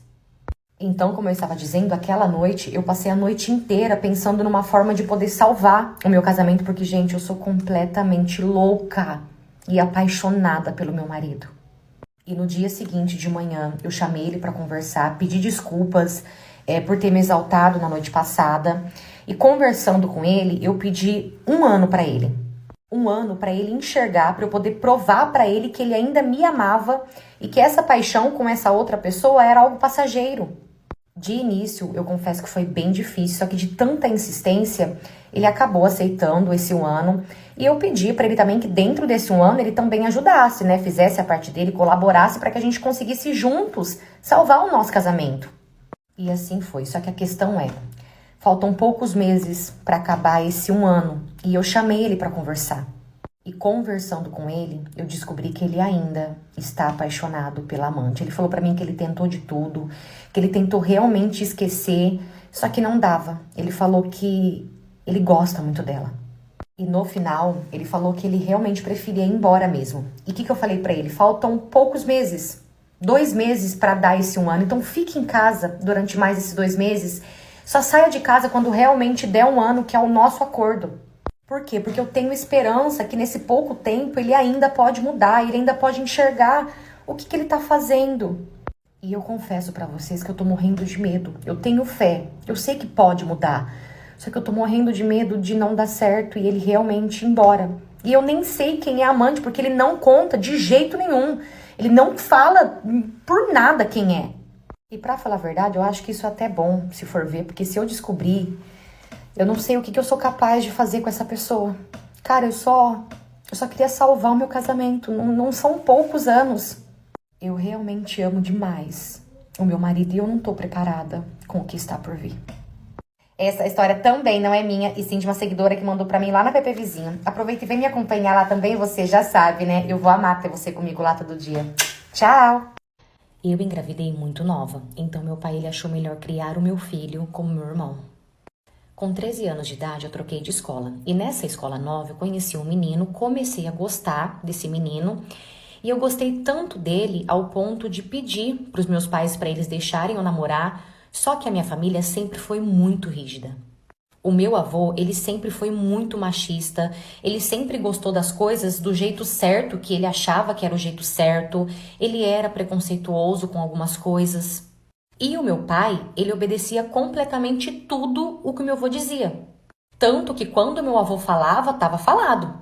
Então, como eu estava dizendo, aquela noite, eu passei a noite inteira pensando numa forma de poder salvar o meu casamento, porque, gente, eu sou completamente louca e apaixonada pelo meu marido. E no dia seguinte de manhã, eu chamei ele para conversar, pedi desculpas por ter me exaltado na noite passada. E conversando com ele, eu pedi 1 ano para ele. 1 ano para ele enxergar, para eu poder provar para ele que ele ainda me amava e que essa paixão com essa outra pessoa era algo passageiro. De início, eu confesso que foi bem difícil, só que de tanta insistência, ele acabou aceitando esse 1 ano. E eu pedi para ele também que dentro desse 1 ano ele também ajudasse, né? Fizesse a parte dele, colaborasse para que a gente conseguisse juntos salvar o nosso casamento. E assim foi, só que a questão faltam poucos meses para acabar esse 1 ano e eu chamei ele para conversar. E conversando com ele, eu descobri que ele ainda está apaixonado pela amante. Ele falou para mim que ele tentou de tudo, que ele tentou realmente esquecer, só que não dava. Ele falou que ele gosta muito dela. E no final, ele falou que ele realmente preferia ir embora mesmo. E o que eu falei para ele? Faltam poucos meses, 2 meses para dar esse 1 ano. Então fique em casa durante mais esses 2 meses. Só saia de casa quando realmente der 1 ano, que é o nosso acordo. Por quê? Porque eu tenho esperança que nesse pouco tempo ele ainda pode mudar, ele ainda pode enxergar o que ele tá fazendo. E eu confesso pra vocês que eu tô morrendo de medo. Eu tenho fé, eu sei que pode mudar. Só que eu tô morrendo de medo de não dar certo e ele realmente ir embora. E eu nem sei quem é a amante, porque ele não conta de jeito nenhum. Ele não fala por nada quem é. E pra falar a verdade, eu acho que isso é até bom, se for ver, porque se eu descobrir, eu não sei o que eu sou capaz de fazer com essa pessoa. Cara, eu só queria salvar o meu casamento, não são poucos anos. Eu realmente amo demais o meu marido e eu não tô preparada com o que está por vir. Essa história também não é minha, e sim de uma seguidora que mandou pra mim lá na PP Vizinho. Aproveita e vem me acompanhar lá também, você já sabe, né? Eu vou amar ter você comigo lá todo dia. Tchau! Eu engravidei muito nova, então meu pai ele achou melhor criar o meu filho como meu irmão. Com 13 anos de idade, eu troquei de escola. E nessa escola nova, eu conheci um menino, comecei a gostar desse menino. E eu gostei tanto dele ao ponto de pedir para os meus pais para eles deixarem eu namorar. Só que a minha família sempre foi muito rígida. O meu avô, ele sempre foi muito machista, ele sempre gostou das coisas do jeito certo, que ele achava que era o jeito certo, ele era preconceituoso com algumas coisas. E o meu pai, ele obedecia completamente tudo o que o meu avô dizia. Tanto que quando meu avô falava, estava falado.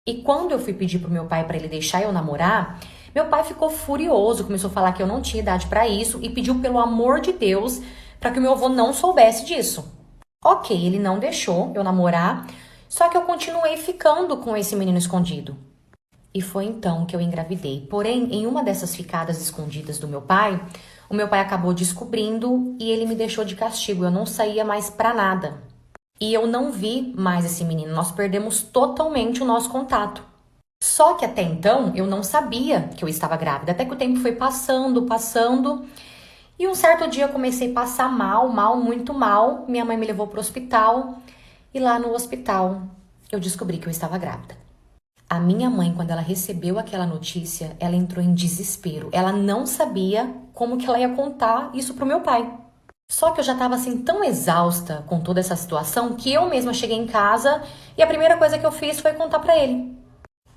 E quando eu fui pedir pro meu pai para ele deixar eu namorar, meu pai ficou furioso, começou a falar que eu não tinha idade para isso e pediu pelo amor de Deus para que o meu avô não soubesse disso. Ok, ele não deixou eu namorar, só que eu continuei ficando com esse menino escondido. E foi então que eu engravidei. Porém, em uma dessas ficadas escondidas do meu pai, o meu pai acabou descobrindo e ele me deixou de castigo. Eu não saía mais pra nada. E eu não vi mais esse menino. Nós perdemos totalmente o nosso contato. Só que até então eu não sabia que eu estava grávida. Até que o tempo foi passando. E um certo dia eu comecei a passar mal, muito mal. Minha mãe me levou para o hospital. E lá no hospital eu descobri que eu estava grávida. A minha mãe, quando ela recebeu aquela notícia, ela entrou em desespero. Ela não sabia como que ela ia contar isso pro meu pai. Só que eu já estava assim tão exausta com toda essa situação que eu mesma cheguei em casa e a primeira coisa que eu fiz foi contar pra ele.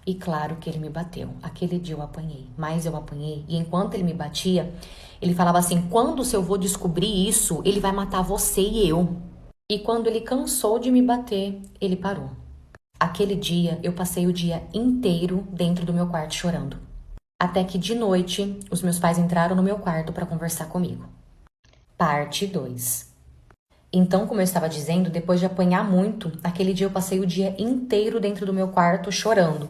E claro que ele me bateu. Aquele dia eu apanhei, mas eu apanhei. E enquanto ele me batia, ele falava assim: quando o seu avô descobrir isso, ele vai matar você e eu. E quando ele cansou de me bater, ele parou. Aquele dia, eu passei o dia inteiro dentro do meu quarto chorando. Até que de noite, os meus pais entraram no meu quarto para conversar comigo. Parte 2. Então, como eu estava dizendo, depois de apanhar muito, aquele dia eu passei o dia inteiro dentro do meu quarto chorando.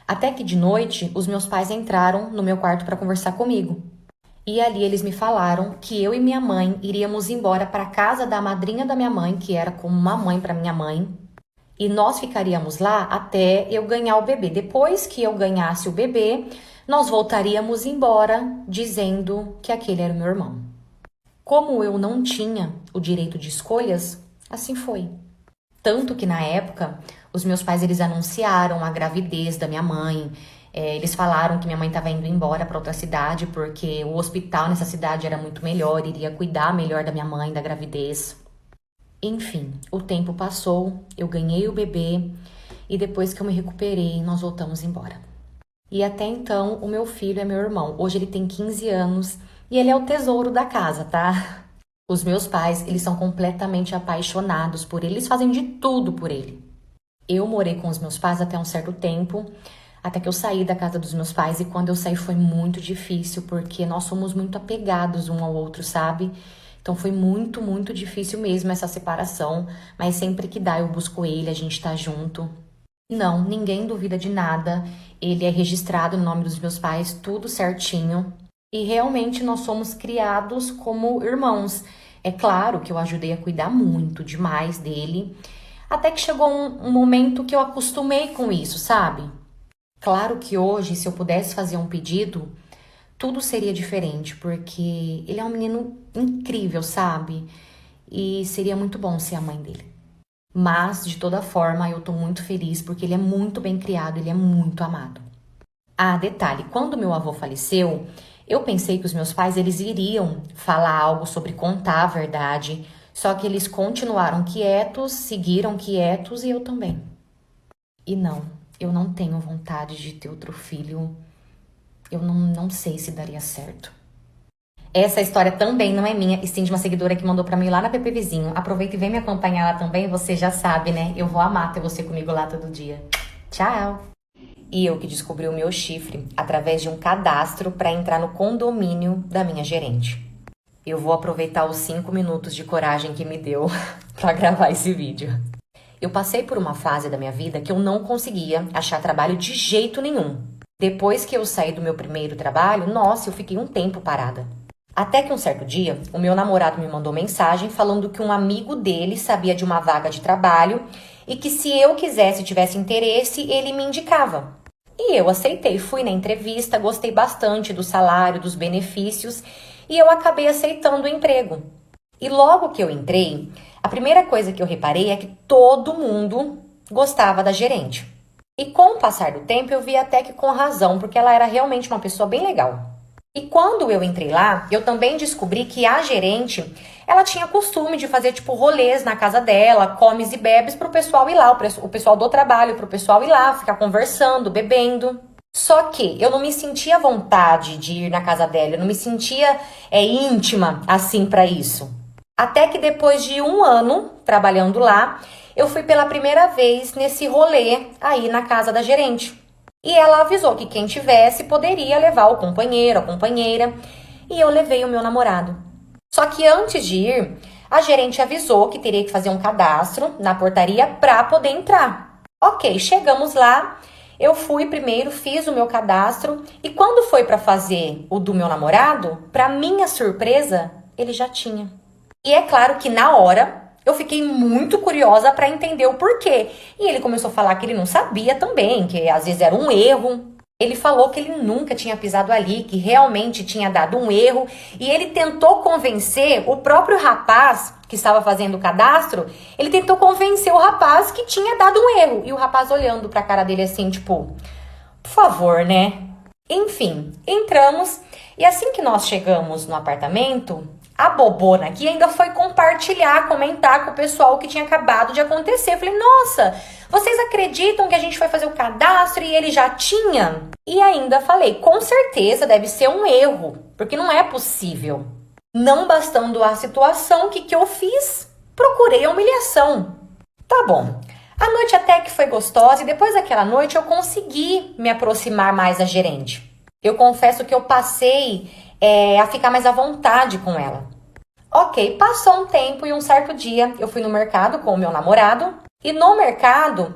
Até que de noite, os meus pais entraram no meu quarto para conversar comigo. E ali eles me falaram que eu e minha mãe iríamos embora para a casa da madrinha da minha mãe, que era como uma mãe para minha mãe. E nós ficaríamos lá até eu ganhar o bebê. Depois que eu ganhasse o bebê, nós voltaríamos embora dizendo que aquele era o meu irmão. Como eu não tinha o direito de escolhas, assim foi. Tanto que na época, os meus pais eles anunciaram a gravidez da minha mãe. Eles falaram que minha mãe estava indo embora para outra cidade porque o hospital nessa cidade era muito melhor, iria cuidar melhor da minha mãe, da gravidez. Enfim, o tempo passou, eu ganhei o bebê e depois que eu me recuperei, nós voltamos embora. E até então, o meu filho é meu irmão. Hoje ele tem 15 anos e ele é o tesouro da casa, tá? Os meus pais, eles são completamente apaixonados por ele, eles fazem de tudo por ele. Eu morei com os meus pais até um certo tempo, até que eu saí da casa dos meus pais e quando eu saí foi muito difícil porque nós somos muito apegados um ao outro, sabe? Então foi muito, muito difícil mesmo essa separação, mas sempre que dá eu busco ele, a gente tá junto. Não, ninguém duvida de nada, ele é registrado no nome dos meus pais, tudo certinho. E realmente nós somos criados como irmãos. É claro que eu ajudei a cuidar muito demais dele, até que chegou um momento que eu acostumei com isso, sabe? Claro que hoje, se eu pudesse fazer um pedido, tudo seria diferente, porque ele é um menino incrível, sabe? E seria muito bom ser a mãe dele. Mas, de toda forma, eu tô muito feliz porque ele é muito bem criado, ele é muito amado. Ah, detalhe, quando meu avô faleceu, eu pensei que os meus pais eles iriam falar algo sobre contar a verdade, só que eles continuaram quietos, seguiram quietos e eu também. E não, eu não tenho vontade de ter outro filho. Eu não sei se daria certo. Essa história também não é minha, e sim de uma seguidora que mandou pra mim lá na PP Vizinho. Aproveita e vem me acompanhar lá também, você já sabe, né? Eu vou amar ter você comigo lá todo dia. Tchau! E eu que descobri o meu chifre através de um cadastro para entrar no condomínio da minha gerente. Eu vou aproveitar os 5 minutos de coragem que me deu para gravar esse vídeo. Eu passei por uma fase da minha vida que eu não conseguia achar trabalho de jeito nenhum. Depois que eu saí do meu primeiro trabalho, nossa, eu fiquei um tempo parada. Até que um certo dia, o meu namorado me mandou mensagem falando que um amigo dele sabia de uma vaga de trabalho e que se eu quisesse e tivesse interesse, ele me indicava. E eu aceitei, fui na entrevista, gostei bastante do salário, dos benefícios e eu acabei aceitando o emprego. E logo que eu entrei, a primeira coisa que eu reparei é que todo mundo gostava da gerente. E com o passar do tempo eu vi até que com razão, porque ela era realmente uma pessoa bem legal. E quando eu entrei lá, eu também descobri que a gerente, ela tinha costume de fazer, tipo, rolês na casa dela, comes e bebes pro pessoal ir lá, o pessoal do trabalho, pro pessoal ir lá, ficar conversando, bebendo. Só que eu não me sentia à vontade de ir na casa dela, eu não me sentia íntima, assim, pra isso. Até que depois de 1 ano trabalhando lá, eu fui pela primeira vez nesse rolê aí na casa da gerente. E ela avisou que quem tivesse poderia levar o companheiro, a companheira. E eu levei o meu namorado. Só que antes de ir, a gerente avisou que teria que fazer um cadastro na portaria para poder entrar. Ok, chegamos lá. Eu fui primeiro, fiz o meu cadastro. E quando foi para fazer o do meu namorado, para minha surpresa, ele já tinha. E é claro que na hora eu fiquei muito curiosa para entender o porquê. E ele começou a falar que ele não sabia também, que às vezes era um erro. Ele falou que ele nunca tinha pisado ali, que realmente tinha dado um erro. E ele tentou convencer o próprio rapaz que estava fazendo o cadastro, ele tentou convencer o rapaz que tinha dado um erro. E o rapaz olhando para a cara dele assim, tipo, por favor, né? Enfim, entramos e assim que nós chegamos no apartamento, a bobona aqui ainda foi compartilhar, comentar com o pessoal o que tinha acabado de acontecer. Eu falei, nossa, vocês acreditam que a gente foi fazer o cadastro e ele já tinha? E ainda falei, com certeza deve ser um erro, porque não é possível. Não bastando a situação, o que eu fiz? Procurei a humilhação. Tá bom. A noite até que foi gostosa e depois daquela noite eu consegui me aproximar mais da gerente. Eu confesso que eu passei a ficar mais à vontade com ela. Ok, passou um tempo e um certo dia eu fui no mercado com o meu namorado. E no mercado,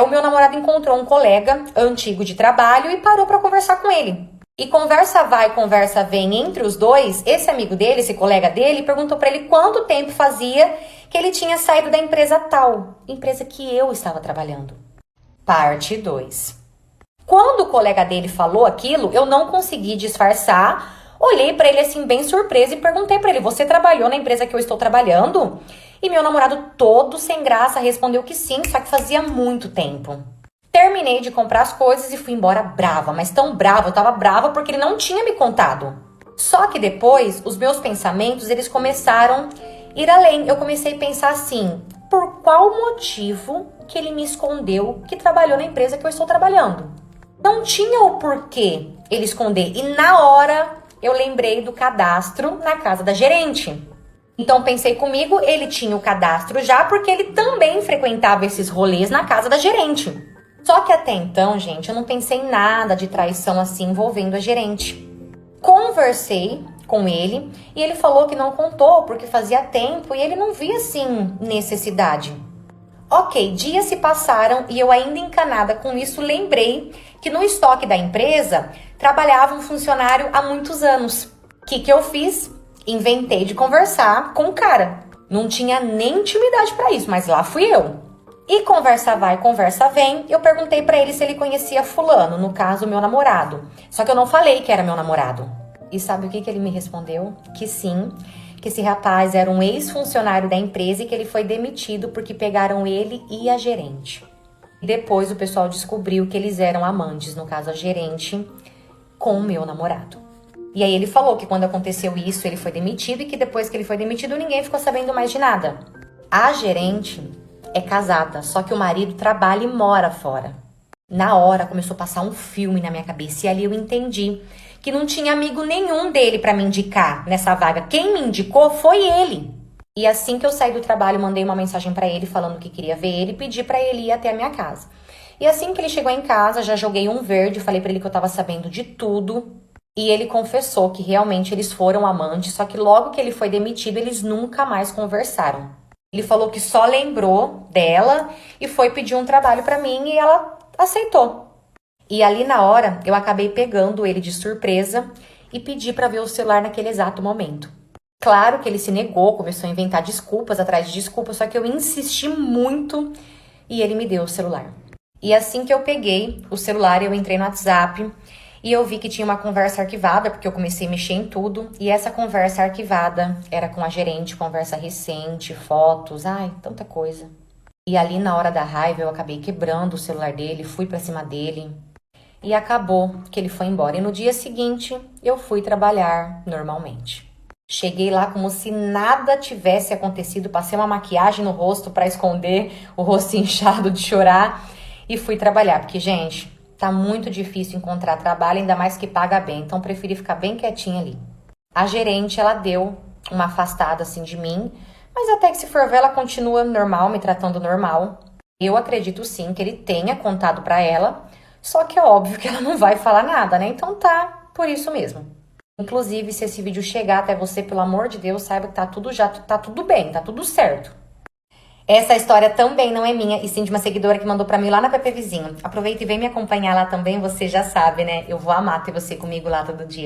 o meu namorado encontrou um colega antigo de trabalho e parou para conversar com ele. E conversa vai, conversa vem entre os dois. Esse amigo dele, esse colega dele, perguntou para ele quanto tempo fazia que ele tinha saído da empresa tal. Empresa que eu estava trabalhando. Parte 2. Quando o colega dele falou aquilo, eu não consegui disfarçar. Olhei para ele assim bem surpresa e perguntei para ele, você trabalhou na empresa que eu estou trabalhando? E meu namorado todo sem graça respondeu que sim, só que fazia muito tempo. Terminei de comprar as coisas e fui embora brava, mas tão brava, eu tava brava porque ele não tinha me contado. Só que depois, os meus pensamentos, eles começaram a ir além. Eu comecei a pensar assim, por qual motivo que ele me escondeu que trabalhou na empresa que eu estou trabalhando? Não tinha o porquê ele esconder. E na hora eu lembrei do cadastro na casa da gerente. Então pensei comigo, ele tinha o cadastro já porque ele também frequentava esses rolês na casa da gerente. Só que até então, gente, eu não pensei em nada de traição assim envolvendo a gerente. Conversei com ele e ele falou que não contou porque fazia tempo e ele não via assim necessidade. Ok, dias se passaram e eu ainda encanada com isso lembrei que no estoque da empresa trabalhava um funcionário há muitos anos. O que eu fiz? Inventei de conversar com o cara. Não tinha nem intimidade para isso, mas lá fui eu. E conversa vai, conversa vem, eu perguntei para ele se ele conhecia fulano, no caso meu namorado. Só que eu não falei que era meu namorado. E sabe o que ele me respondeu? Que sim, que esse rapaz era um ex-funcionário da empresa e que ele foi demitido porque pegaram ele e a gerente. Depois o pessoal descobriu que eles eram amantes, no caso a gerente, com o meu namorado. E aí ele falou que quando aconteceu isso, ele foi demitido e que depois que ele foi demitido, ninguém ficou sabendo mais de nada. A gerente é casada, só que o marido trabalha e mora fora. Na hora começou a passar um filme na minha cabeça e ali eu entendi que não tinha amigo nenhum dele para me indicar nessa vaga. Quem me indicou foi ele. E assim que eu saí do trabalho, mandei uma mensagem para ele falando que queria ver ele e pedi para ele ir até a minha casa. E assim que ele chegou em casa, já joguei um verde, falei para ele que eu tava sabendo de tudo. E ele confessou que realmente eles foram amantes, só que logo que ele foi demitido, eles nunca mais conversaram. Ele falou que só lembrou dela e foi pedir um trabalho para mim e ela aceitou. E ali na hora, eu acabei pegando ele de surpresa e pedi para ver o celular naquele exato momento. Claro que ele se negou, começou a inventar desculpas atrás de desculpas, só que eu insisti muito e ele me deu o celular. E assim que eu peguei o celular, eu entrei no WhatsApp e eu vi que tinha uma conversa arquivada, porque eu comecei a mexer em tudo. E essa conversa arquivada era com a gerente, conversa recente, fotos, tanta coisa. E ali na hora da raiva eu acabei quebrando o celular dele, fui pra cima dele. E acabou que ele foi embora. E no dia seguinte, eu fui trabalhar normalmente. Cheguei lá como se nada tivesse acontecido. Passei uma maquiagem no rosto para esconder o rosto inchado de chorar. E fui trabalhar. Porque, gente, tá muito difícil encontrar trabalho, ainda mais que paga bem. Então, preferi ficar bem quietinha ali. A gerente, ela deu uma afastada assim de mim. Mas até que se for ver, ela continua normal, me tratando normal. Eu acredito sim que ele tenha contado pra ela. Só que é óbvio que ela não vai falar nada, né? Então tá, por isso mesmo. Inclusive, se esse vídeo chegar até você, pelo amor de Deus, saiba que tá tudo bem, tá tudo certo. Essa história também não é minha, e sim de uma seguidora que mandou pra mim lá na PP Vizinho. Aproveita e vem me acompanhar lá também, você já sabe, né? Eu vou amar ter você comigo lá todo dia.